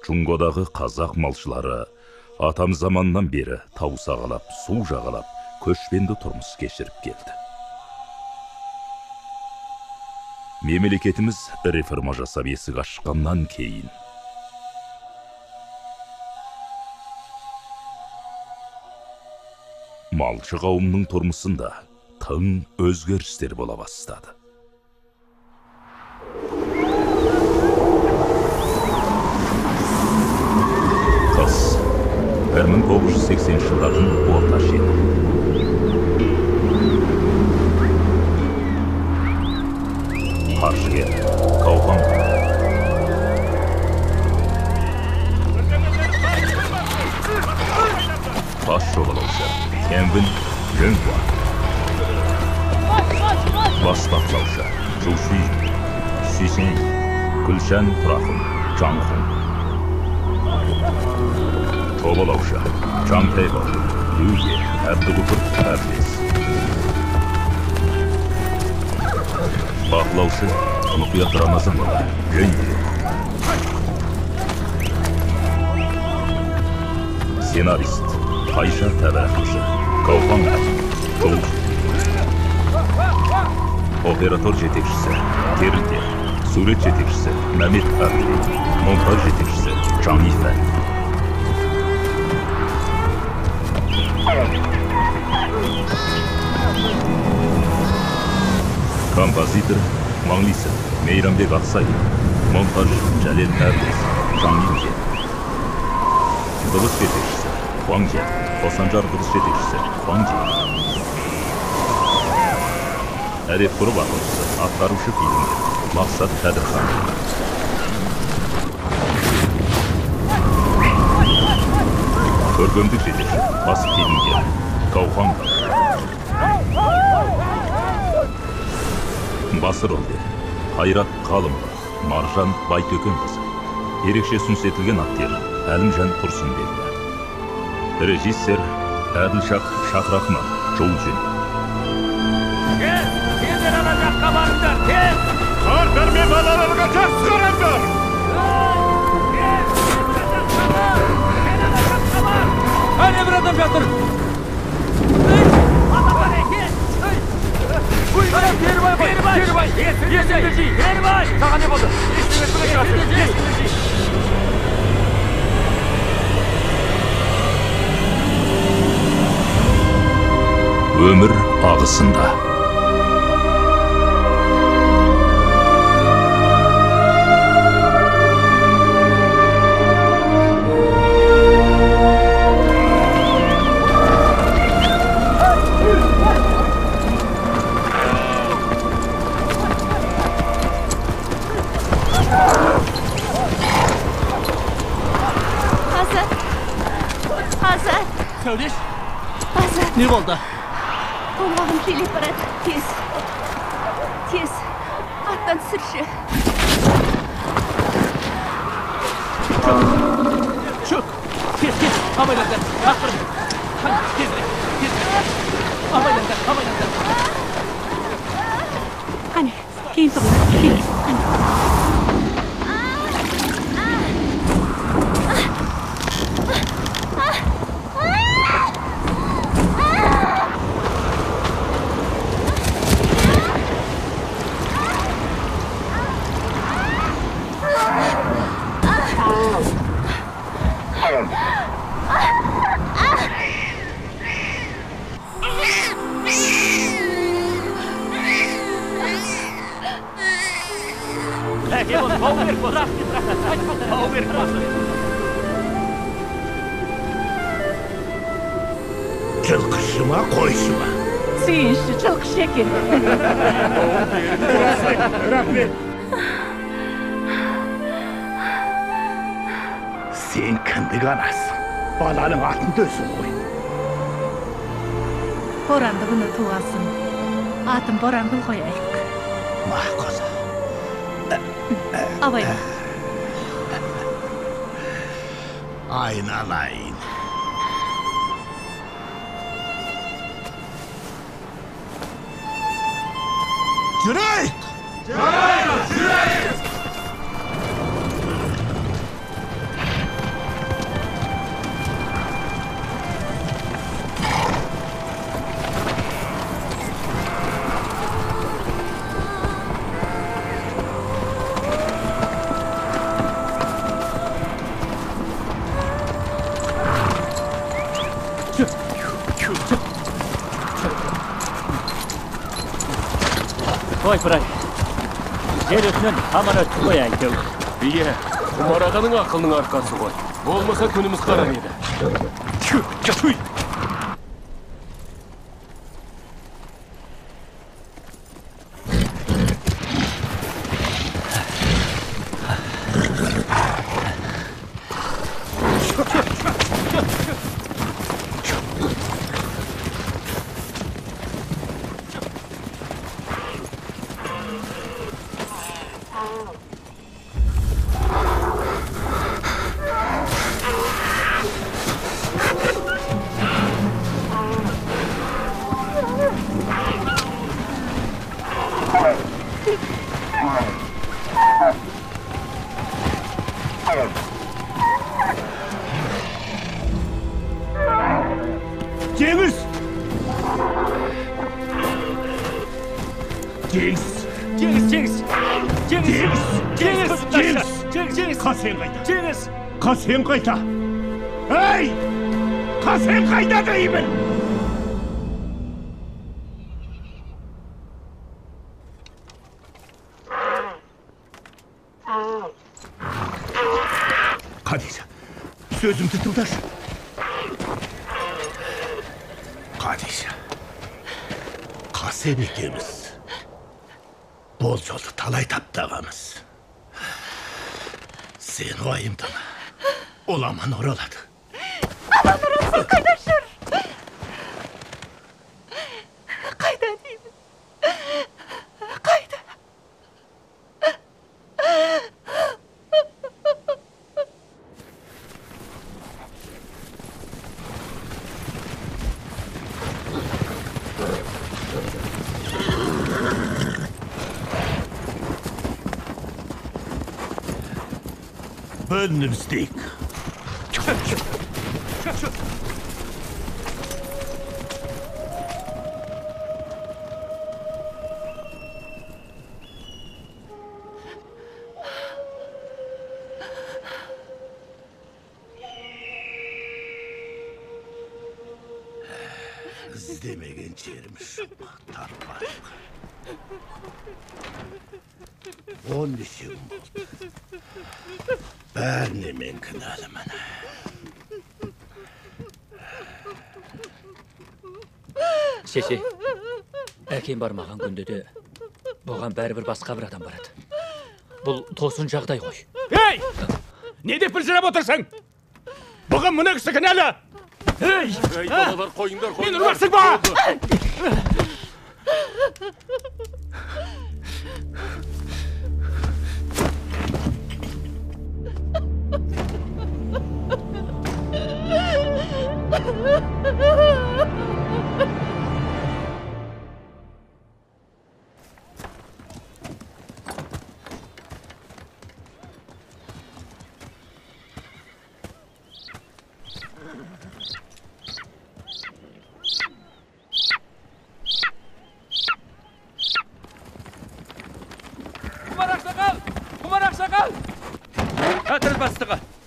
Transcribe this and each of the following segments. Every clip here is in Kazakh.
Чуңгодағы қазақ малшылары атам заманнан бері тау сағалап, су жағалап, көшпенді тұрмыс кешіріп келді. Мемлекетіміз реформа жасап есік ашқаннан кейін малшы қауымның тұрмысында тың өзгерістер бола бастады. Қыс 1980 жылдардың орта шені. Қаржыгер, Каухан. Бас жоғалаушы, Кенвин, Жөнхуа. Бас бақылаушы, Жуши, Сисин, Гүлшан Тұрахын, Жаңхун. Тобалаушы, Жаңтайбы, Люге, Әбдігүпір, Әбдес. Бақылаушы, Мұқият Рамазанова, Жөнге. Сценарист, Айша Тәбәрәқызы, Каухан Жол. Оператор жетекшісі, Терілде. Сурет жетекшісі, Мәмет Әбдей. Монтаж жетекшісі, Жаңифән. Композитор Маңлисі, Мейрамбек Ақсай. Монтаж Жәлел Әбдес, Жаңинже. Дыбыс жетекшісі Хуаңже. Қосанжар дыбыс жетекшісі Хуаңже. Әреп құрып ақылшысы атқарушы фильмдер Мақсат Қадырхан. Көркемдік жетекші бас фильмдер Каухан. Басы рөлдер Қайрат Қалымова, Маржан Байтөкенқызы. Ерекше ұсыныс етілген актер Әлімжан Тұрсынбекова. Режиссер Әділшақ Шақрахман, Жолжен. Сендер ана жаққа барыңдар, тез! Қардар мен балаларға жақсы қараңдар! Әне бір адам жатыр! Кербай! Саған не болды? Өмір ағысында. Söylеш? Azat. Ne oldu? Olmağım kelip barad. Tez. Tez. Attan sürüşü. Çök. Tez. Havaylandan. Aferin. Hadi tezle. Havaylandan. Hani. Keyin turlar. Keyin. Hani. Жылқышы ма, қойшы ма? Suyunçlu çok şeker. Рахмет. Сен кіндік анасың. Баланың атын дөсің ғой. Borandı bunu tuğasın. Atın Borangıl koyayık. Maqul. Avayla. Aynalayın. Жүрейік! Жүрейік! Ойпыр-ай, жер өтінен аман өтіп қой әйтеу. Ие, Құмар ағаның ақылының арқасы ғой. Болмаса күніміз қара еді. Çuy. Cengiz! Cengiz! Cengiz! Kasen kayda! Cengiz! Kasen kayda! Hey! Kasen kayda deyimim! Kadıysa, sözümdü tıldaş. Kadıysa, Kasem ikimiz. Bol yoldu talay taptağımız. Sen o ayımdan olaman oraladı. Aman orası kaynaşır. Kayda değil mi? Kayda. Önümüzdeyik. İzlemegen çermiş. Tarpayık. 10 işim oldu. Bәріне мен кінәлімін. Шеше, әкем бармаған күнде де бұған бәрібір басқа бір адам барады. Бұл тосын жағдай ғой. Ей! Не деп білжіріп отырсың? Бұған мұны кісі кінәлі! Ей, балалар, қойыңдар. Мен ұрмақсың ба?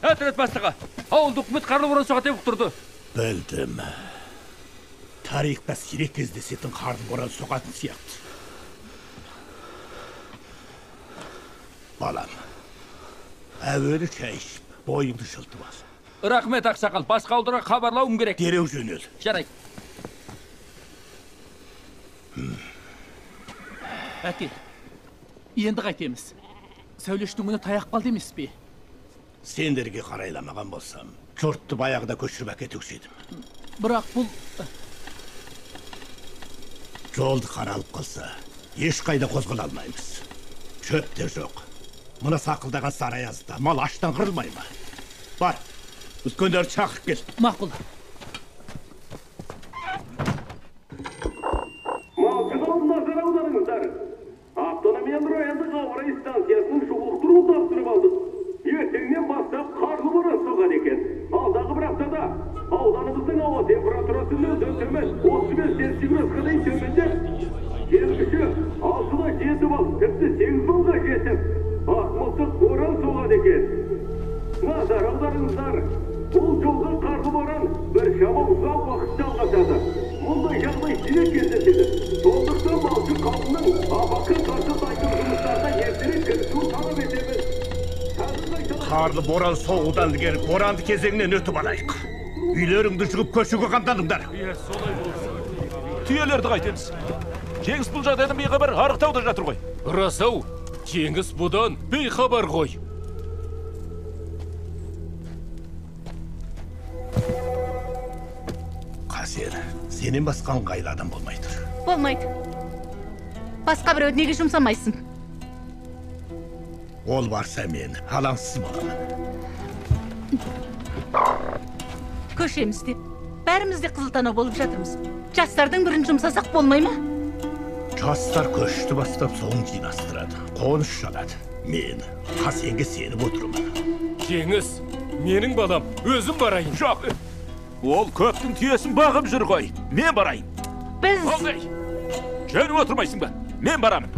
Әтірет бастығы. Ауылды үкімет қарлы бұрын соға тепіп тұрды. Білдім. Тарихта сирек кездесетін қарлы боран соғатын сияқты. Балам, әуелі шай ішіп, бойыңды жылтып ал. Рахмет ақсақал, басқа ауылдарға хабарлауым керек. Дереу жөнел. Жарайды. Әке, енді қайтеміз. Сөйлештің мұны таяқ қалды емес пе? Сендерге қарайламаған болсам, жұртты баяғыда көшіріп әкетуші едім. Бірақ бұл... Жолды қаралып қалса, ешқайда қозғала алмаймыз. Шөп те жоқ. Мұны сақылдаған сарайазда мал аштан қырылмай ма? Бар, үлкендерді шақырып кел. Мақұл. Малшылардың назар аударыңыздар. Автономиялы райондық ауа станциясының шұғылықтыру тапсырып алдық. Ертеңнен бастап қарлы боран соғады екен. Алдағы бір аптада ауданымыздың ауа температурасы нөлден төмен 35 центиградқа дейін төмендеп, желгіші 6-да 7 балл, тіпті 8 баллға жетіп, ақмылтық боран соғады екен. Назар аударыңыздар. Бұл жолғы қарлы боран бір шама ұзақ уақыт жалғасады. Bunday жағдай сирек кездеседі. Сондықтан балшы қауымның апатқа қарсы дайындық жұмыстарына ертерек кірісуін талап етеміз. Қарлы боран соғудан ілгері боранды кезеңінен өтіп алайық. Үйлеріңді жығып көшуге қамдандыңдар. Түйелерді қайтеміз. Жеңіс бұл жағдайдан бейхабар Арықтауда жатыр ғой. Рас-ау, Жеңіс бұдан бейхабар ғой. Қасен, сенен басқан қайда адам болмайды. Болмайды. Басқа біреуді неге жұмсамайсың? Ол барса мен алаңсыз боламын. Көшеміз деп. Бәріміз де қызылтанау болып жатырмыз. Жастардың бірін жұмсасақ болмай ма? Жастар көшті бастап соң жинастырады. Қоныс жалады. Мен Қасенге сеніп отырмын. Жеңіс, менің балам, өзім барайын. Жоқ, ол көптің түйесін бағып жүр ғой. Мен барайын. Біз... Олдай, жөніп отырмайсың ба? Мен барамын.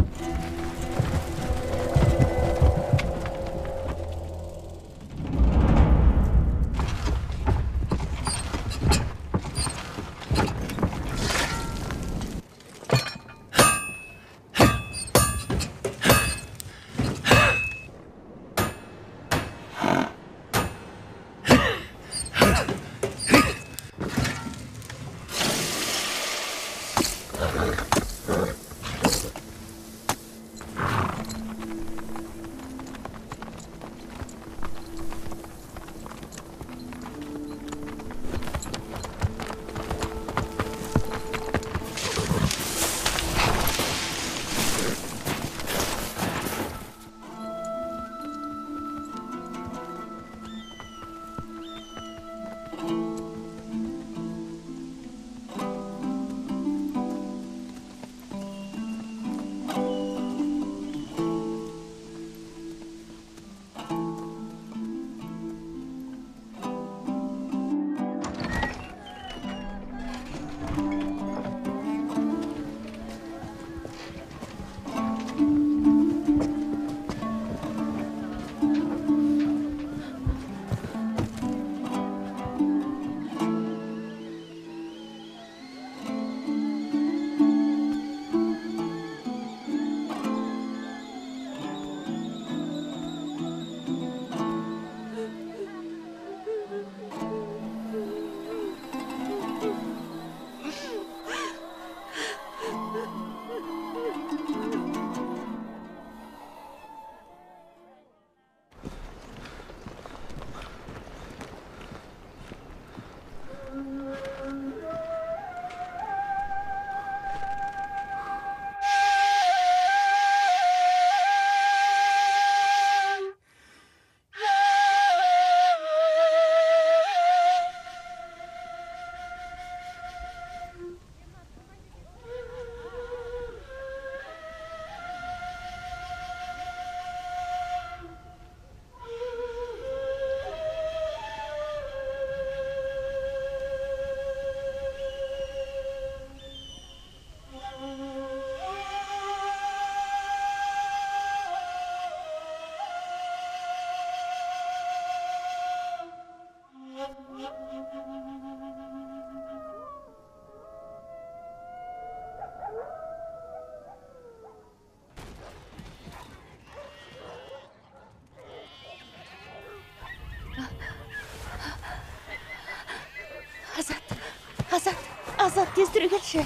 Азат, тез түрі келші.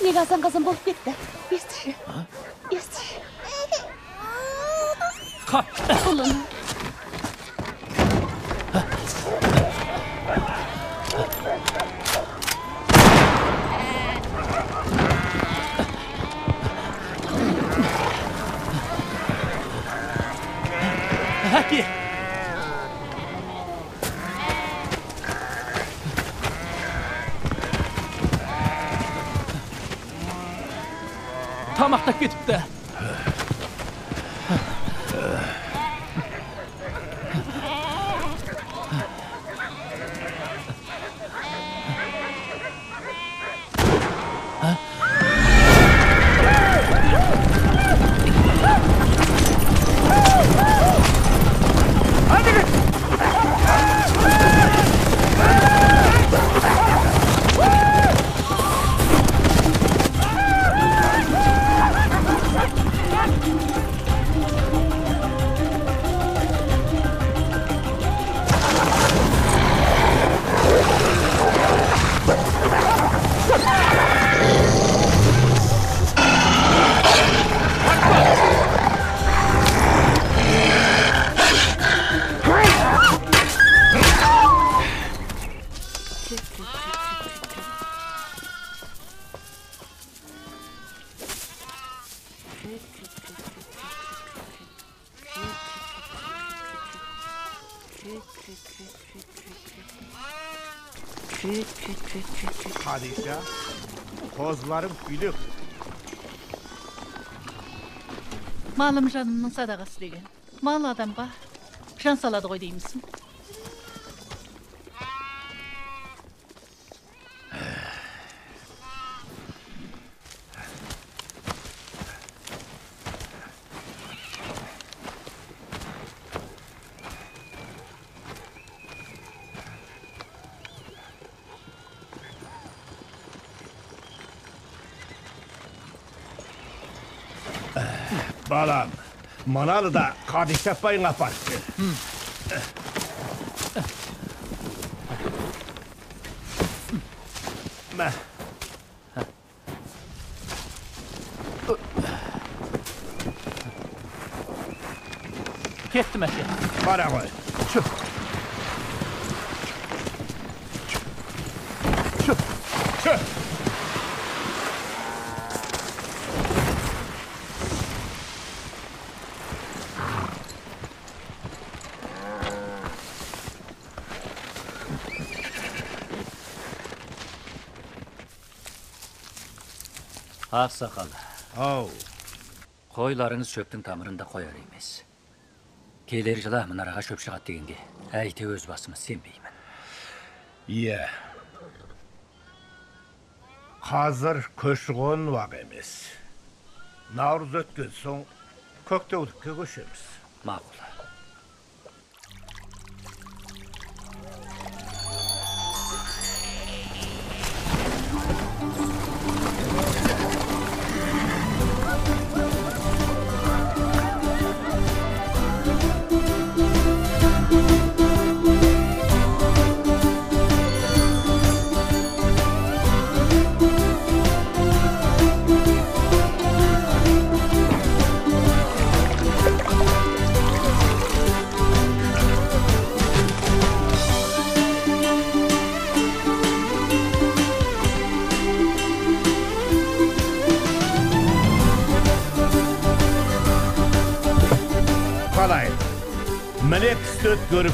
Неге азан-қазан болып кетті? Естіші. Естіші. Ұлым. Әке! Тамақтап кетіпті. Hadise, kozlarım gülük. Malım canımın sadakası degen. Mal adamga şan saladı koy deyimsin. Balam, manalı da Kadişef bayın apartı. Meh. Kettim eşe. Bana koy. Çık. Çık. Çık. Ağsakal, Oh. koylarınız çöptün tamırında koyar emas. Keler жыла mınarağa çöp шығат дегенге, әйте өз басымыз сенбеймін. Iya. Hazır köşkön vaq emes. Navruz ötken soň köktewlikке köşemiz. Mağul. Kalay. Melek stöt görüp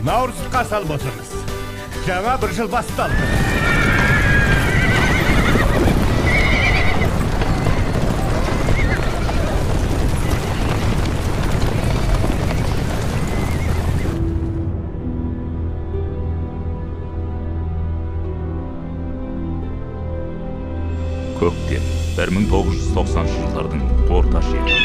Navruz'a salып oturmuz. Жаңа bir yıl bastaldı. Көктем 1990 жылдардың орта шегі.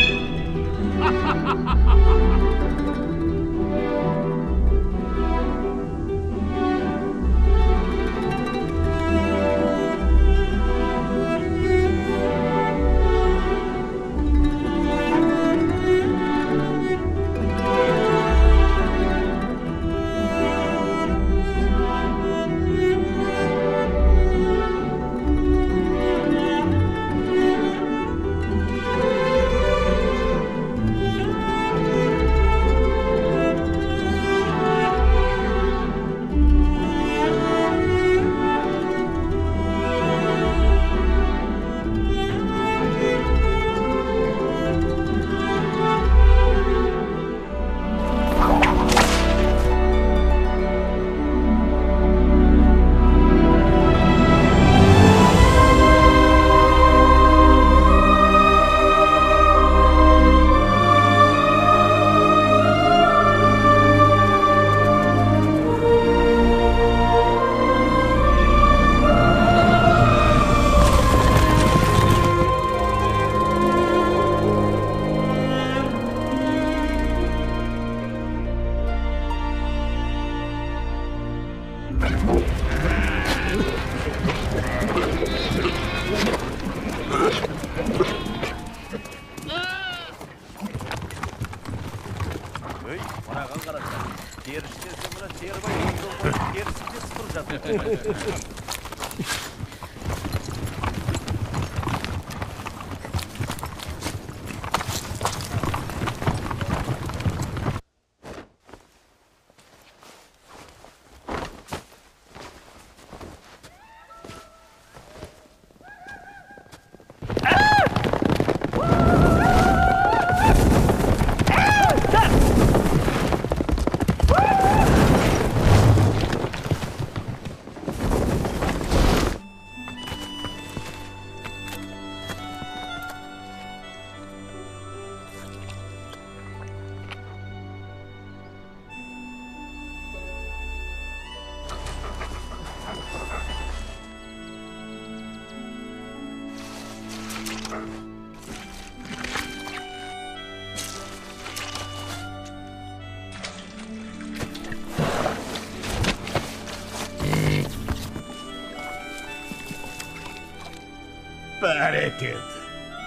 Әрекет.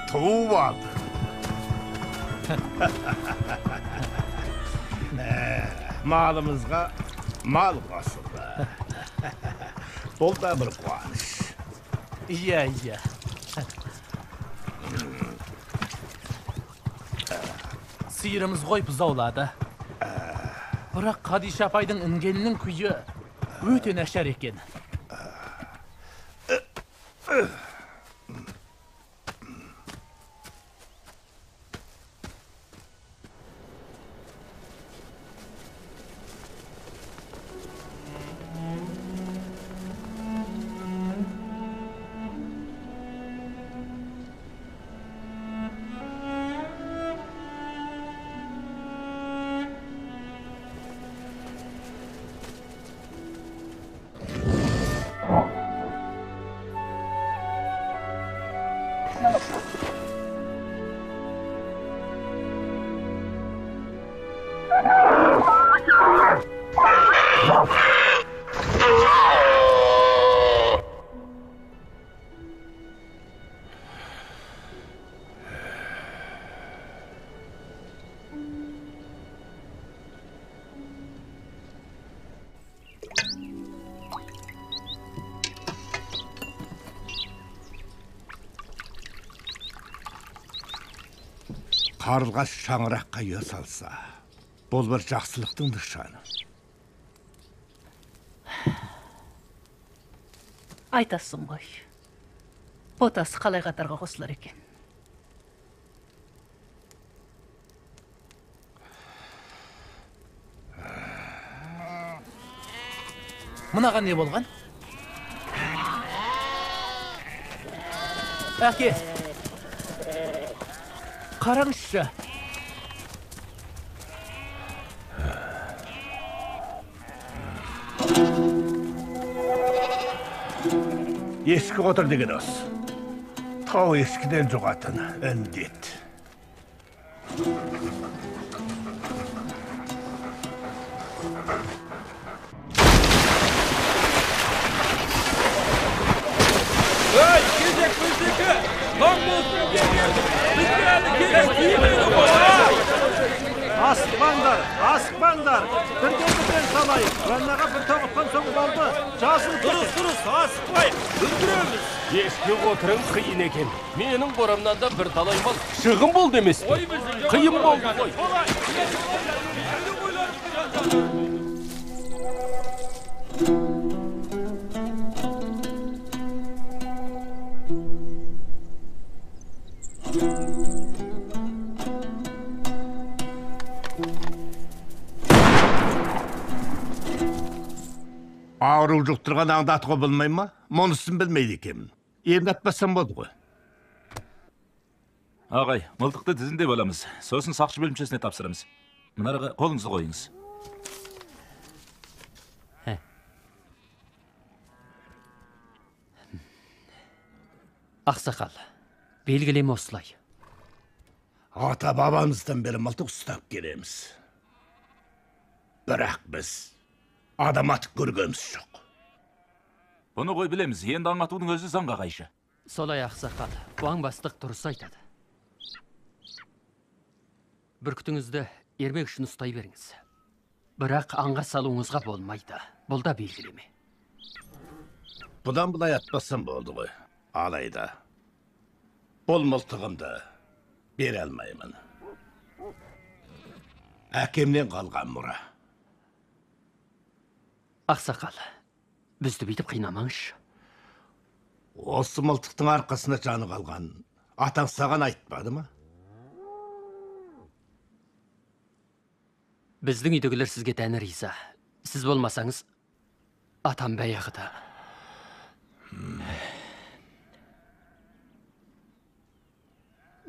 Туып алды. Малымызға мал қосылды. Бұл да бір қуаныш. Иә. Сиырымыз ғой бұзаулады. Бірақ Қадиша апайдың інгенінің күйі өте нашар екен. Қарлығаш шаңыраққа үйе салса, бұл бір жақсылықтың нышаны. Айтасың ғой. Ботасы қалай қатарға қосылар екен. Мұнаға не болған? Әке! Қараңызшы. Ешкі отыр деген осы. Тау ешкіден жұғатын індет. Ey, gezek bözdeki! Lan bozsun geliyordu! Bizlerdi gezek yemeğini boğa! Askmanlar! Birden salayın. Rannağa bir toğuttan soğuk aldı. Casıl Duruz, asıkmayın! Öldüremiz! Eski oturun kıyın eken. Menin koramdan da bir talay mal. Şığın bol demesi. Kıyın bol koy. Ауру жұқтырған аңдатуға білмей ма? Мұнысын білмейді екенмін. Емдатпасам болды ғой. Ағай, мылтықты тізінде боламыз. Сосын сақшы бөлімшесіне тапсырамыз. Мұнарға қолыңызды қойыңыз. Ақсақал, белгілеме осылай. Ата бабамыздан бері мылтық ұстап келеміз. Бірақ біз адам атып көргеніміз жоқ. Бұны қой білеміз, енді аңатудың өзі заңға қайшы. Солай ақсақал, Уаң бастық дұрыс айтады. Бүркітіңізді ермек үшін ұстай беріңіз. Бірақ аңға салуыңызға болмайды. Бұл да белгілеме. Бұдан бұлай атпасам болды ғой. Алайда, бұл мылтығымды бере алмаймын. Әкемнен қалған мұра. Ақсақал, бізді бүйтіп қинамаңызшы. Осы мылтықтың арқасында жаны қалған атаң саған айтпады ма? Біздің үйдегілер сізге тәні риза. Сіз болмасаңыз, атам баяғыда.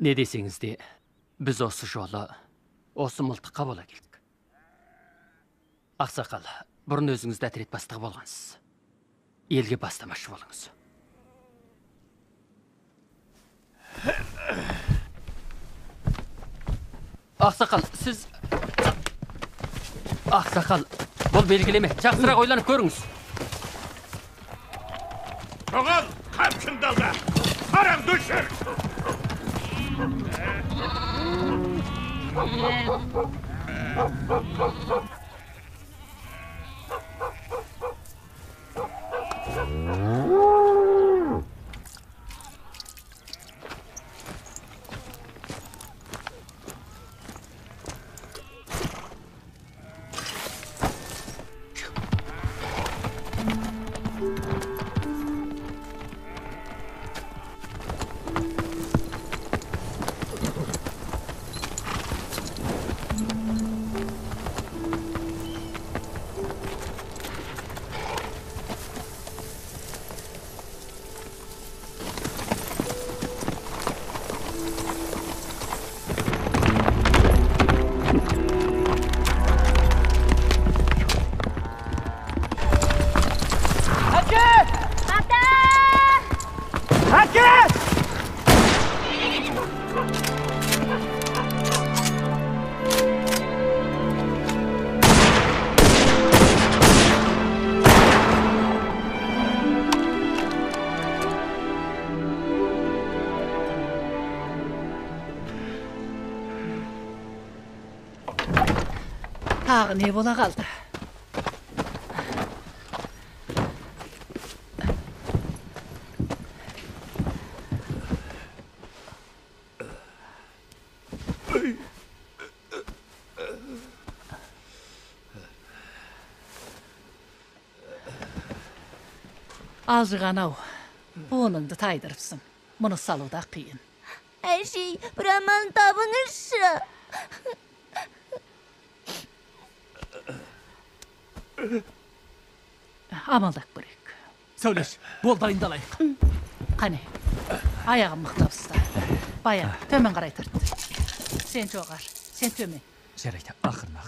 Не десеңіз де, біз осы жолы, осы мылтыққа бола келдік. Ақсақал, бұрын өзіңізді әтірет бастығы болғансыз. Елге бастамашы болыңыз. Ақсақал, сіз... Ақсақал, бұл белгілеме. Жақсырақ ойланып көріңіз. Тоғал, қамшымды алда. Sarın düşür! Tağı ne bola kaldı? Azıcık o. Buğununu taydırıpsın. Bunu salıda kıyın. Her şey Brahman tapınışı. Amaldak bırak. Söyleş, bol dayındalayık. Hani, ayağım mıhtapsızda. Bayağı, tömen qaraytırdı. Sen çoğar, sen tömen. Jarayda, axırına.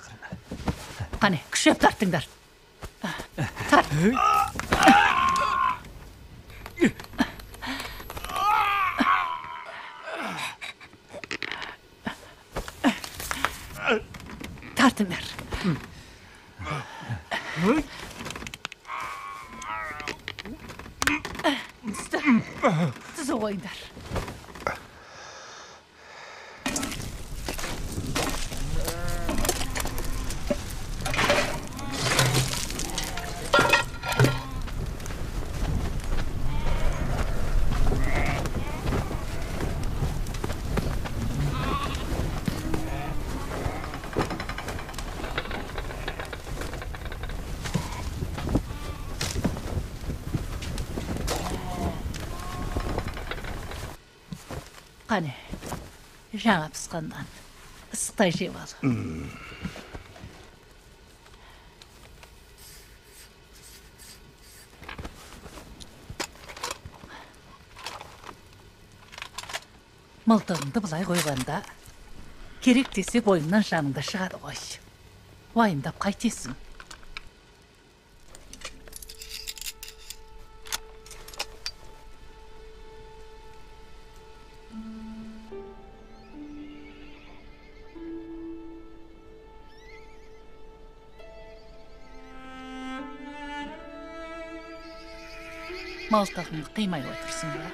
Hani, küşöp tarttыңдар. Tart. Tartыңдар. Tuzu koyunlar. Qani, жаңа пісқаннан ыстықтай жеп ал. Мылтығыңды былай қойғанда, керек десе бойыңнан жаныңда шығады ғой. Уайымдап қайтесің. Малтығыңды қимай отырсың ба?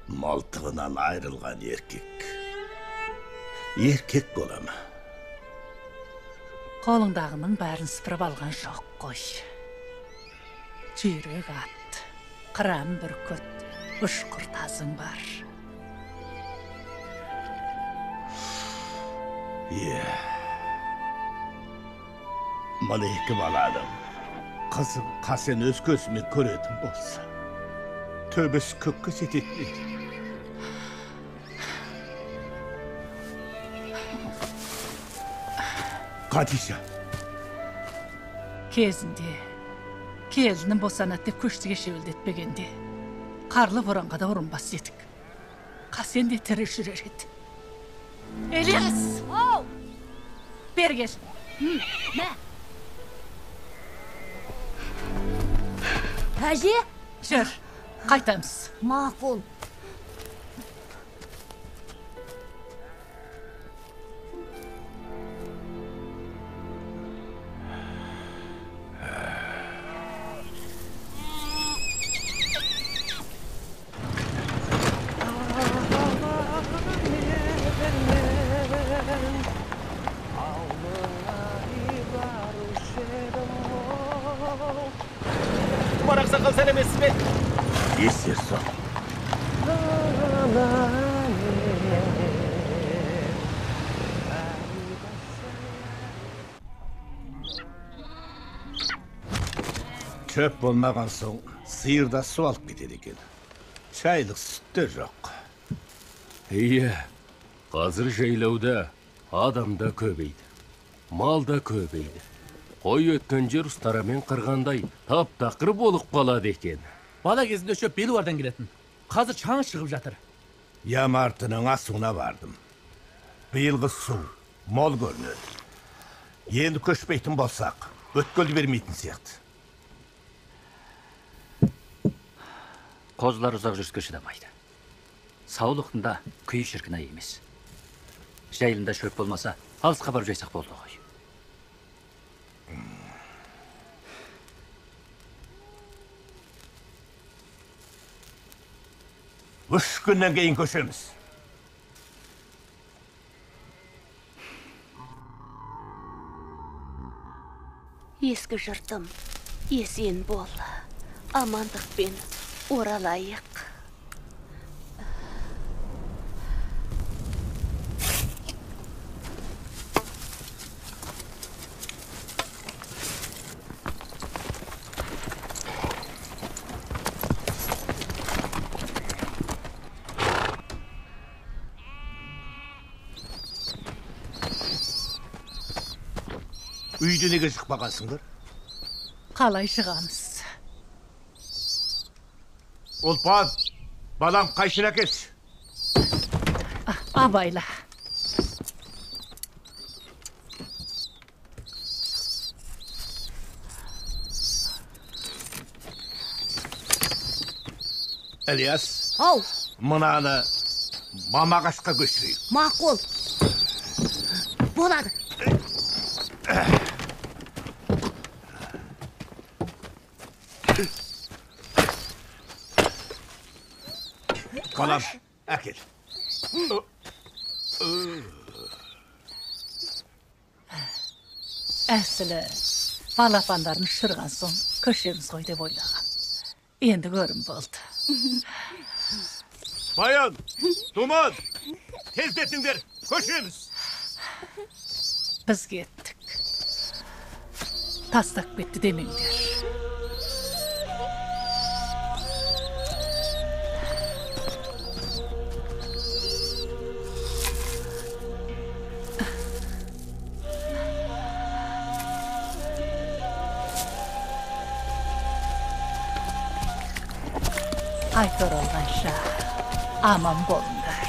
Maltığından ayrılgan erkek. Erkek olamı. Қолыңдағының бәрін сыпырып алған жоқ қой. Жүйрек ат, қыран бүркіт, ұшқыр тазың бар. Mana iki baladım. Kızım kasen öz gözüme göredim olsa. Tövbesi kökkü setetmedi. Kadişa. Кезінде, келінін босанат деп көштіге шевілдетпегенде, қарлы боранға да ұрынбас едік. Қасен де тірі жүрер еді. Elias! Бер кел. Мә? Әже? Жүр, қайтамыз. Мақұл. Geçersin. Çöp bolmagan soň sıyırda su alıp gitedi eken. Çaylık süt de yok. Iye, қазір жайлауда адам да көбейді, мал да көбейді. Қой өткен жер ұстарамен қырғандай тап-тақыр болып қалады екен. Bala gezinde çöp beli vardan giretin. Hazır çağın çıkıp jatır. Yamartının asığına vardım. Bıyılgı su, mol görünür. Endi köşpeytin bolsak, ötkölü vermeytin siyahtı. Kozlar uzak жүріске шыдамайды. Саулықтында күйі шіркін ай емес. Жайылында шөп болмаса, алысқа барып жайсақ болды ғой. Üç günden keyin köşemiz. Ескі жұртым, есен бол. Амандықпен оралайық. Үйde neге çıkmagansındır? Қалай шығамыз? Olpan, balam kayşına kes. Абайла. Elias, Ау, mınanı mamagaşka göçüreyim. мақұл. Болады. Balam, әкел. Әсілі, балапандарын шырған соң көшеміз ғой деп ойлаған. Енді көрім болды. Bayan, duman, tezletinler, köşemiz. Біз кеттік. Тастап кетті демеңдер. Aytор olғанша аман болыңдар.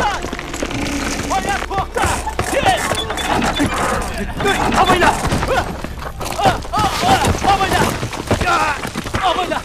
Hayat kokta! Gel! Abayla! Abayla! Abayla!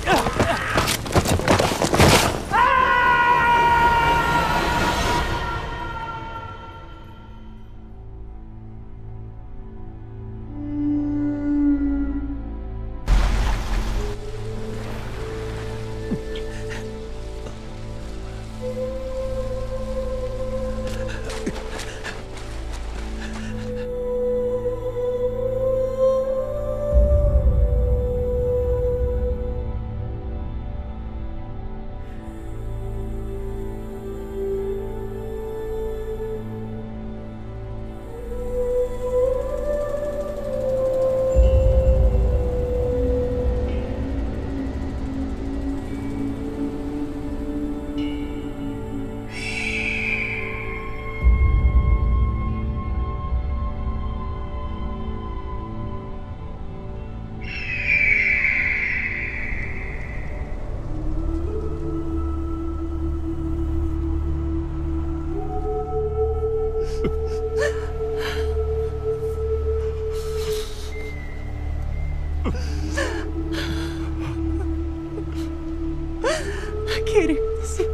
Kerim'sin.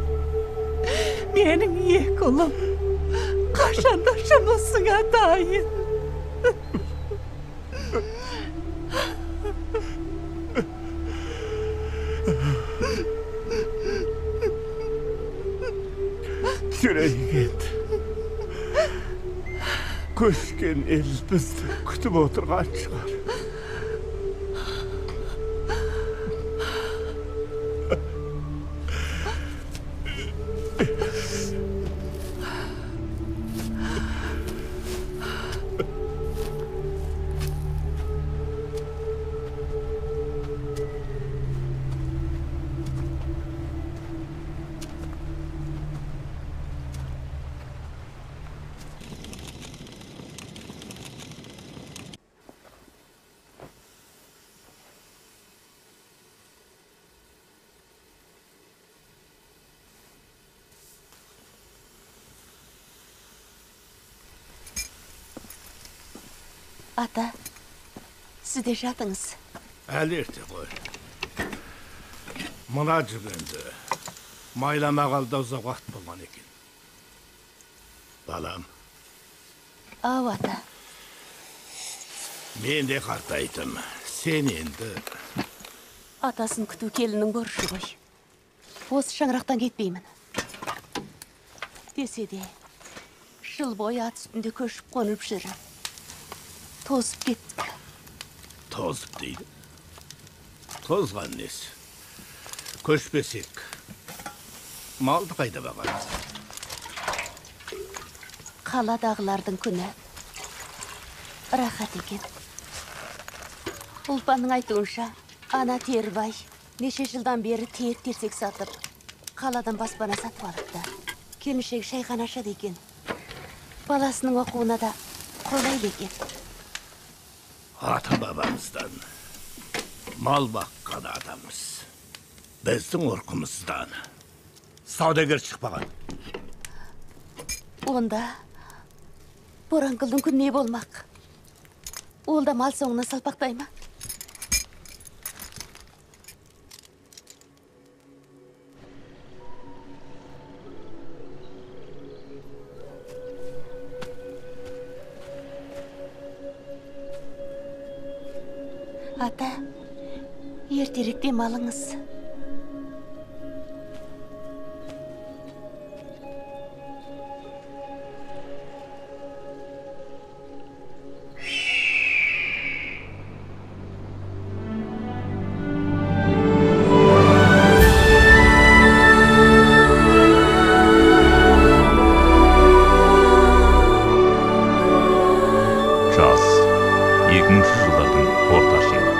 Benim iyi kulum. Kaşandaşım olsun adayın. Жүрейгет. Көшкен ел бізді күтіп отырған шығар. Ата, siz de жатыңыз. Әлі ерте қой. Мына жүгенді майламағалда ұзақ уақыт болған екен. Балам, Ау, ата. мен де қартайдым. Сен енді... Атасын күту келінің борышы ғой. Осы шаңырақтан кетпеймін. Десе де, жыл бойы ат үстінде көшіп қонып жүріп, тозып кеттік. Тозып дейді. Тозған несі. Көшпесек, малды қайда бағамыз? Қаладағылардың күні рахат екен. Ұлпанның айтуынша, ана Тербай неше жылдан бері тиек-терсек сатып, қаладан баспана сатып алыпты. Келіншек шайхана ашады екен. Баласының оқуына да қолайлы екен. Ата бабамыздан мал баққан адамыз. Біздің орқымыздан саудагер шықпаған. Онда Боранқылдың күн не болмақ? Ол да мал соңына салпақтай ма? Ата, ертерек демалыңыз. Жаз 2000 жылдардың орта шені.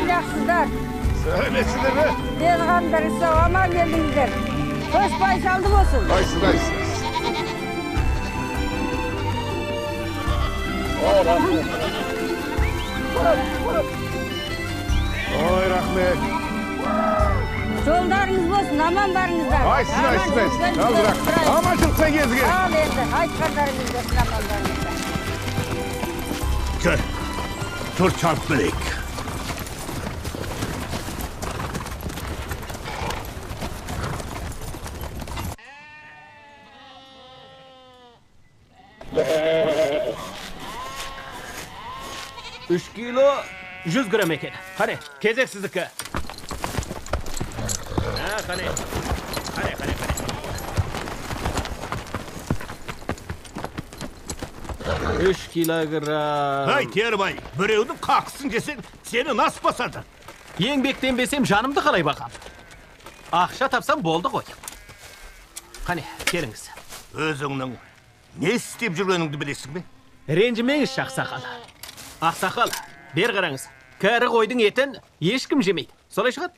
Qanjaqsızlar? Söylesizler mi? Delğanlar sağ aman geldingizler. Hoş baysaldı olsun. Başsıdaysınız. Oy rahmet. Jollarınız olsun, aman barınızlar. Başsıdaysınız. Al bırak. Amaçlıkla gezgin. Al endi, aytqanlarınız olsun, aman barınızlar. Gel. Dur çarp bilek. Üç kilo 100 gram eken. Hani kezeksizlik ha. Hani. 3 kilogram. Hay Terbay, böreğinin kalksın desin, seni nasıl basadı? Yengbekten besem canımdı kalay bakalım. Akşa tapsam boldu koy. Hani geliniz. Özünün ne isteyip жүргеніңді білесің бе? Renjimeyiz Şaksakal. Aksakal, bir qarаңыз. Kәрі koydun етін ешкім жемейді. Солай шығады?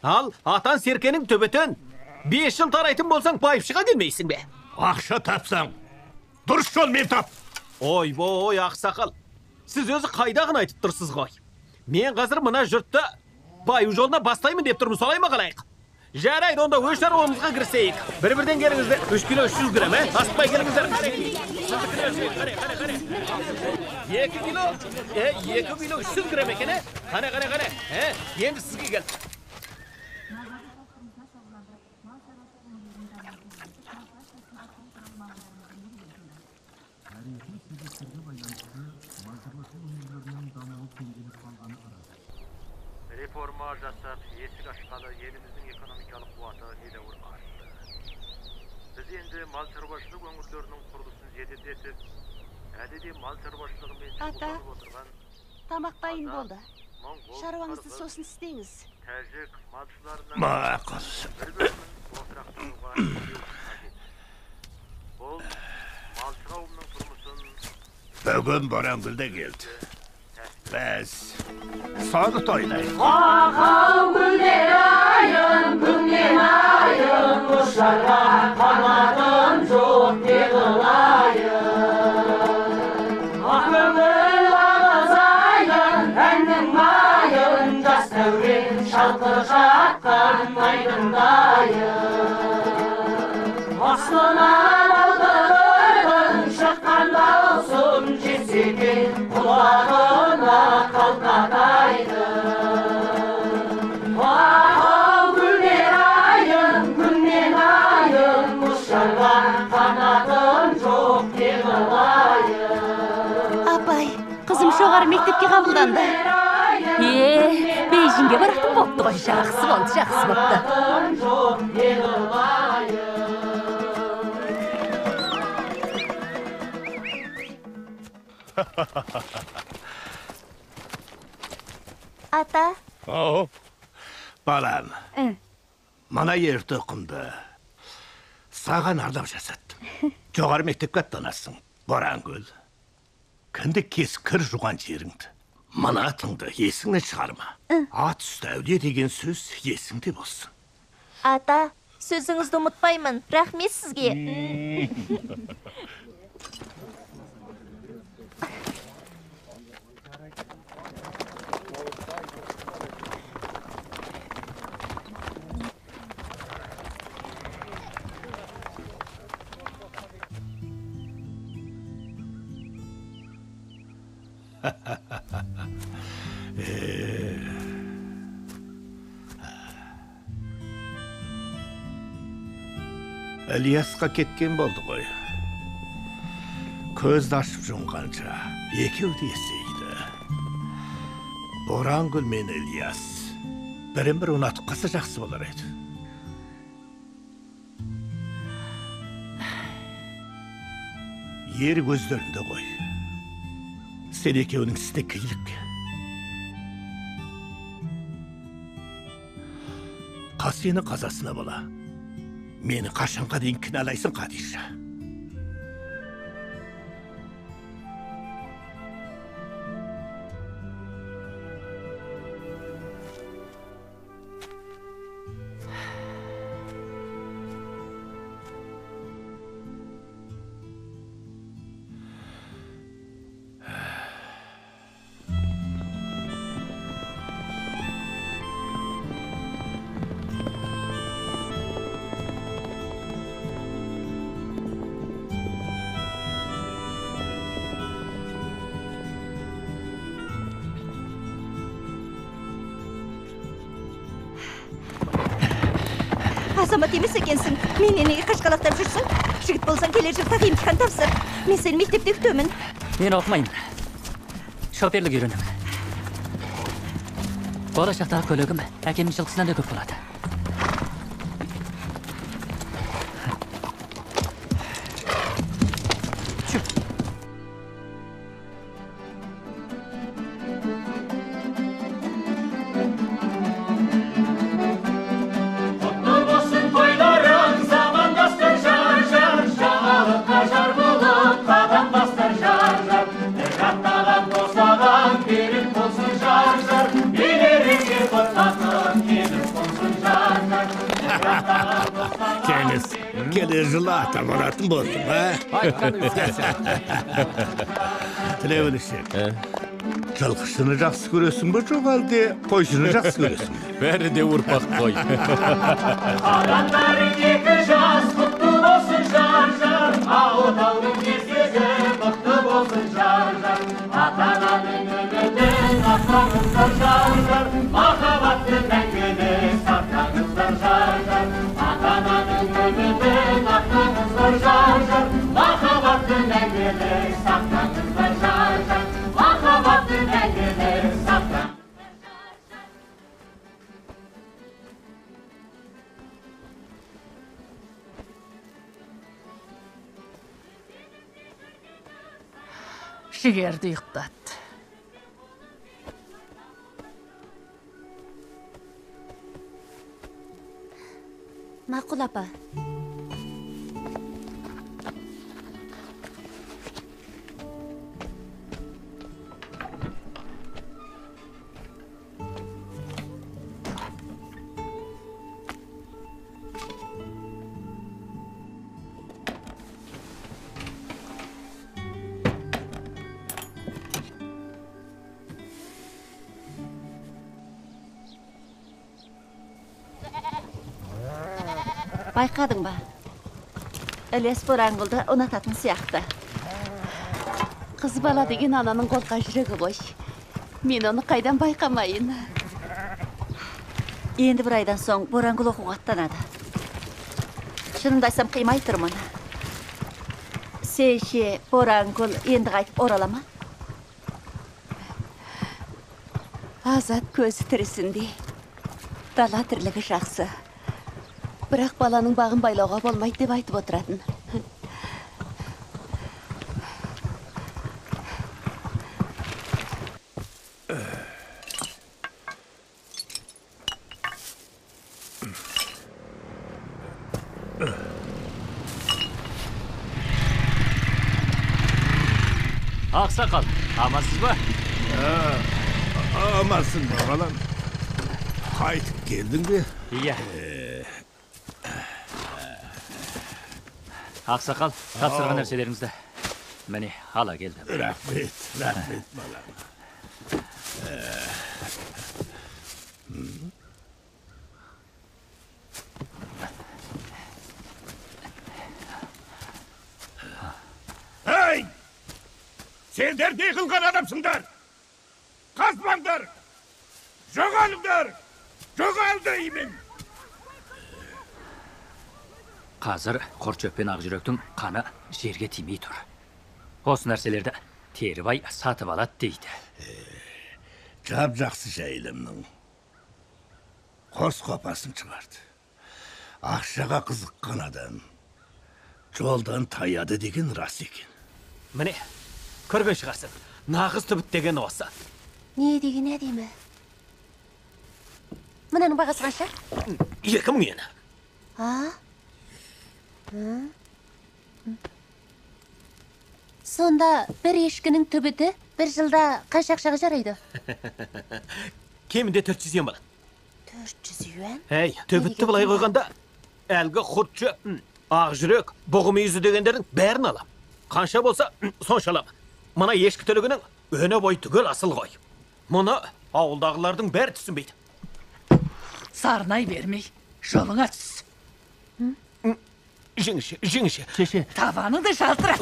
Ал, atan серкенің төбетін 5 жыл тарайтын болсаң байыпшыға келмейсің бе? Ақша тапсаң, дұрыс жолмен тап. Ой, ақсақал. Сіз өзі қайдағын айтып тұрсыз ғой. Мен қазір мына жұртты баю жолына бастаймын деп тұрмын, солай ма қалайық? Жарайды, онда өз шаруамызға кірісейік. Бір-бірден келіңіздер. 3 кило 300 грамм, асықпай келіңіздер. 2 кило 300 грамм екен, қане. Енді сізге кел. Reforma жасап, есік ашқалы еліміздің экономикалық қуаты недәуір артты. Біз енді мал шаруашылық өңірлерінің құрылысын жеделдетіп, әдеде мал шаруашылығымен шұғылданып отырған Тамақ дайын болды. Шаруаңызды сосын істеңіз. тәжік малшыларына Мақұл. бір бөлімін отырақтануға қажет. Бұл малшы қауымның тұрмысын Bugün Borangül de geldi. Biz sonu toylayız. Akal güller ayın, günden ayın, kuşlara kanadın çok yığılayın. Akıllı ağız ayın, endim ayın, jas devrin şalkır şatkan aydındayın. Aslınan aldırın, şıkkanda olsun cisikin kulağına kalkataydı. Ahal güller ayın, günden ayın, kuşlarga kanadın çok yığılayın. Апай, қызым жоғары мектепке қабылданды. Бейжіңге баратын болыпты ғой. Жақсы болды. Kanadın çok yığılayın. Ата, Hop. Balam. Mana yer toqumda. Sağan ardam жасаттым. Жоғары мектепке аттанасың. Борангүл. Кінді кес кір жуған жеріңді. Мына атыңды есіңнен шығарма. Ат үсті әулие деген сөз есіңде болсын. Ата, сөзіңізді ұмытпаймын. Рахмет сізге. Ілиясқа кеткен болды ғой. Көзді ашып жұмғанша екеу де есейді. Борангүл мен Ілияс бірін-бір ұнатып қалса жақсы болар еді. Ер көздерінде ғой. Сен екеуінің істе кейлік. Қасені қазасына бола. Meni қашанға дейін кінәлайсың, Қадиша? Азамат емес екенсің. Менен неге қашқалақтап жүрсің? Жігіт болсаң келер жыл тағы емтихан тапсыр. Мен сені мектепте күтемін. Мен оқымаймын. Шоперлік үйренемін. Болашақтағы көлігім әкемнің жылқысынан да көп болады. Gelir жылы ата баратын болдым, Айтқаны өзгерсен. Тілеуілішек. Жылқышыны жақсы көресің бі, жоқ әлде қойшыны жақсы көресің бі? Бәрі де ұрпақ қой. Адамдарың екі жас, құтты болсын жар-жар. Ауылдаудың кезегі, құтты болсын жар-жар. Ата-ананың үмітін ақтаңыздар жар-жар. Махаббатты мәңгілік сақтаңыздар жар-жар. Ата-ананың үмітін ақтаңыздар жар-жар. Махаббатты мәңгілік сақтаңыздар жар-жар. Махаббатты мәңгілік сақтаңыздар. Жігерді ұйықтат. Мақұл апа. Байқадың ба? Ілес Боранқұлды ұнататын сияқты. Қыз бала деген ананың қолқа жүрегі ғой. Мен оны қайдан байқамайын. Енді бір айдан соң Боранқұл оқуға аттанады. Шынымды айтсам қимай тұрмын. Сейше Боранқұл енді қайтып орала ма? Азат көзі тірісінде. Дала тірлігі жақсы. Бірақ баланың бағын байлауға болмайды деп айтып отыратын. Ақсақал, амансыз ба? Амансың ба, балам? Қайтып келдің бе? Иә. Ақсақал, тапсырған нәрселеріңізді міне ала келдім. Рахмет, балам. Ей! Сендер не қылған адамсыңдар? Қазбаңдар! Жоғалыңдар! Жоғал деймін! Қазір Құрчөп пен Ақжүректің қаны жерге тимей тұр. Осы нәрселерді Терібай сатып алады дейді. Жап жақсы жайылымның қос қопасын шығарды. Ақшаға қызыққан адам жолдан таяды деген рас екен. Міне, көрген шығарсың. Нағыз түбіт деген осы. Не деген әдемі? Мынаның бағасы қанша? 2000 yen. Сонда бір ешкінің түбіті бір жылда қанша ақшаға жарайды? Кемінде 400 yen болады. 400 yuan? Ей, түбітті былай қойғанда, әлгі Құрчөп, Ақжүрек, Бұғымүйізі дегендердің бәрін алам. Қанша болса, сонша алам. Мына ешкі түлігінің өне бой түгел асыл ғой. Мұны ауылдағылардың бәрі түсінбейді. Сарнай бермей, жолыңа түс. Жеңіші. Шеше. Табаныңды жалтыра.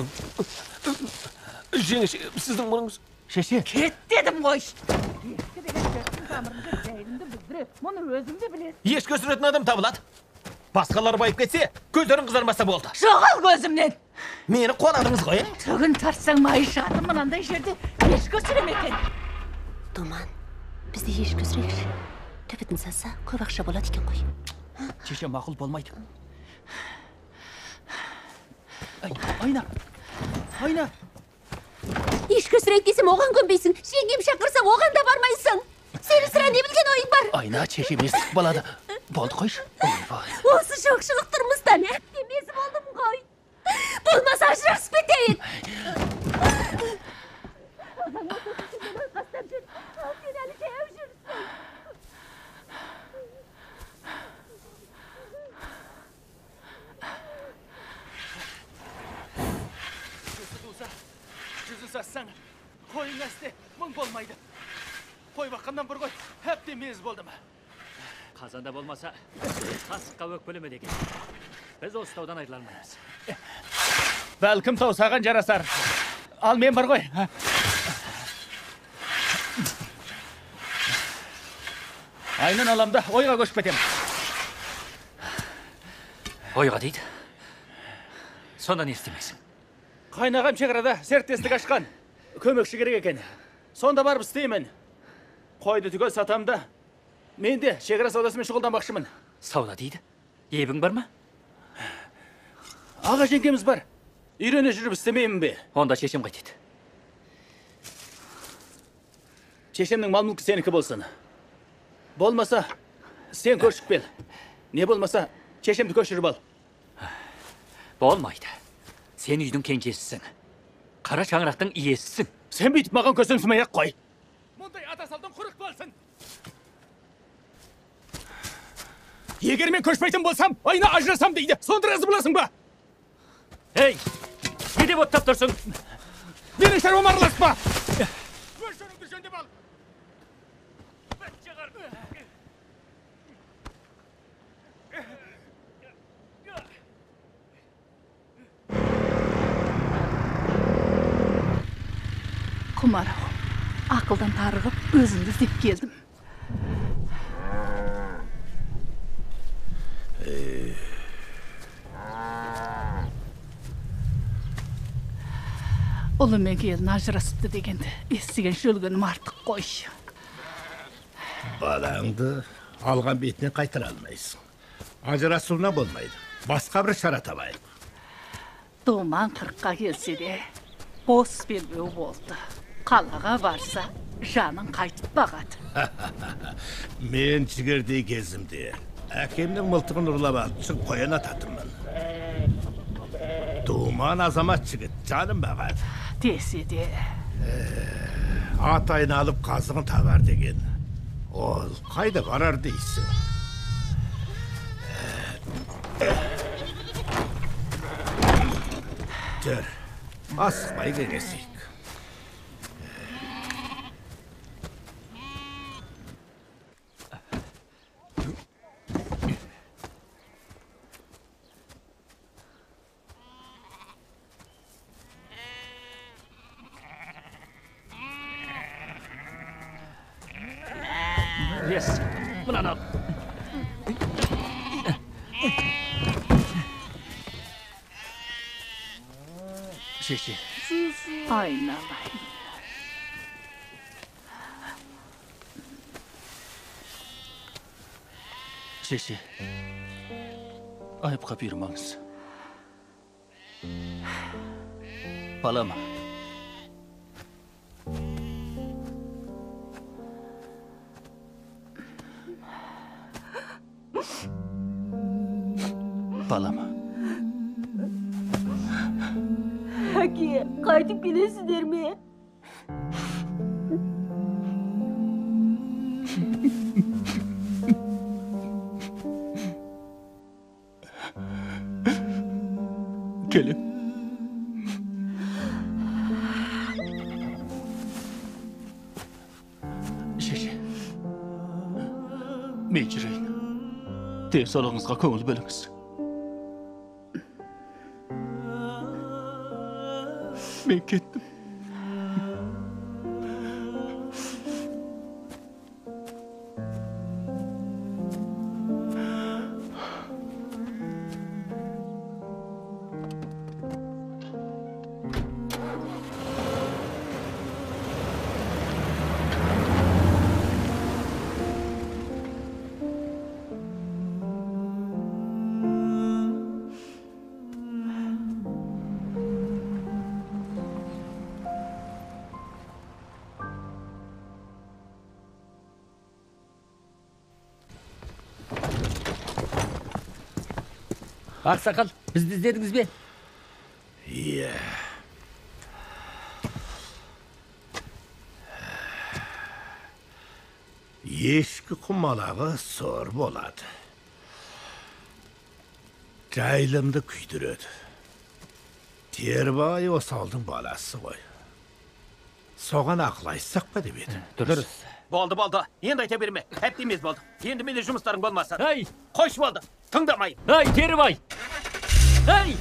Жеңіші, сіздің мұныңыз. Шеше. Кет дедім ғой. Emre, bunu özüm de bilesiniz. Ешкі өсіретін адам табылады. Басқалар байып кетсе, көздерің қызармаса болды. Жоғал көзімнен! Мені қуанадыңыз ғой, Түгін тартсаң майы шығады мынандай жерде. Ешкі өсірем екен. Думан, бізде ешкі өсірейікші. Төбетін сатса, көп ақша болады екен ғой. Шеше мақұл болмайды. Айна! Айна! Ешкі өсірейік десем, оған көнбейсің. Жеңгем шақырса, оған да бармайсың. Сені сірә не білген ойың бар? Айна, шеше бесік балады. Болды қойшы. Осы жоқшылық тұрмыстан әптемесі болдым ғой. Болмаса ажырасып кетейін. Жүзі сассаң, қойың әсте мұң болмайды. Қой баққаннан бір қой, әпте мез болдым. Қазанда болмаса, қасыққа өкпелеме деген. Біз осы таудан айырыла алмаймыз. Бәлкім таусаған жарасар. Ал мен бар ғой. Айнын аламда ойға көшіп кетем. Ойға дейді. Сонда не істемейсің? Қайнағам шекарада серттестік ашқан. Көмекші керек екен. Сонда барып істеймін. Қойды түгел сатамда. Мен де шекара саудасымен шұғылданбақшымын. Сауда дейді. Ебің бар ма? Аға жеңгеміз бар. Үйрене жүріп істемеймін бе? Онда шешем қайтеді. Шешемнің мал мүлкі сенікі болсын. Болмаса, сен көшіп кел. Не болмаса, шешемді көшіріп ал. Болмайды. Сен үйдің кенжесісің. Қара шаңырақтың иесісің. Сен бүйтіп маған көсемсімей-ақ қой. Мұндай ата салдың құрық болсын. Егер мен көшпейтін болсам, Айна ажырасам дейді. Сонда разы боласың ба? Ей, не деп оттап тұрсың? Менің шаруама араласпа. Өз жөніңді жөндеп ал. Құмарау, ақылдан тарығып, өзіңді іздеп келдім. Ұлы мен келін ажырасыпты дегенді естіген шөлгенім артық қой. Балаңды алған бетіне қайтыра алмайсың. Ажырасуына болмайды. Басқа бір шара табайық. Думан 40-қа келсе де, бос белбеу болды. Қалаға барса, жанын қайтып бағады. Мен жігердей кезімде әкемнің мылтығын ұрлап алып шығып қоян ататынмын. Думан азамат жігіт, жаным бағады. Десе де. Атайын алып қазығын табар деген. Ол қайда барар дейсің? Жүр, асықпай кеңесейік. Yes, мынаны ал. Шеше. Айналай. Шеше, айыпқа бұйырмаңыз. Балама. Балама. Әке, қайтып келесіздер ме? Келем. Шеше, мен жүрейін. Денсаулығыңызға көңіл бөліңіз. Мен кеттім. Ақсақал, бізді іздедіңіз бе? Иә. Ешкі құмалағы сор болады. Жайлымды күйдіреді. Тербай осалдың баласы ғой. Соған ақылайсақ па деп еді. Дұрыс. Болды. Енді айта берме. Әпті емес болды. Енді менде жұмыстарың болмасын. Ай! Қойш болды. Тыңдамай. Ай, Тербай! Ай!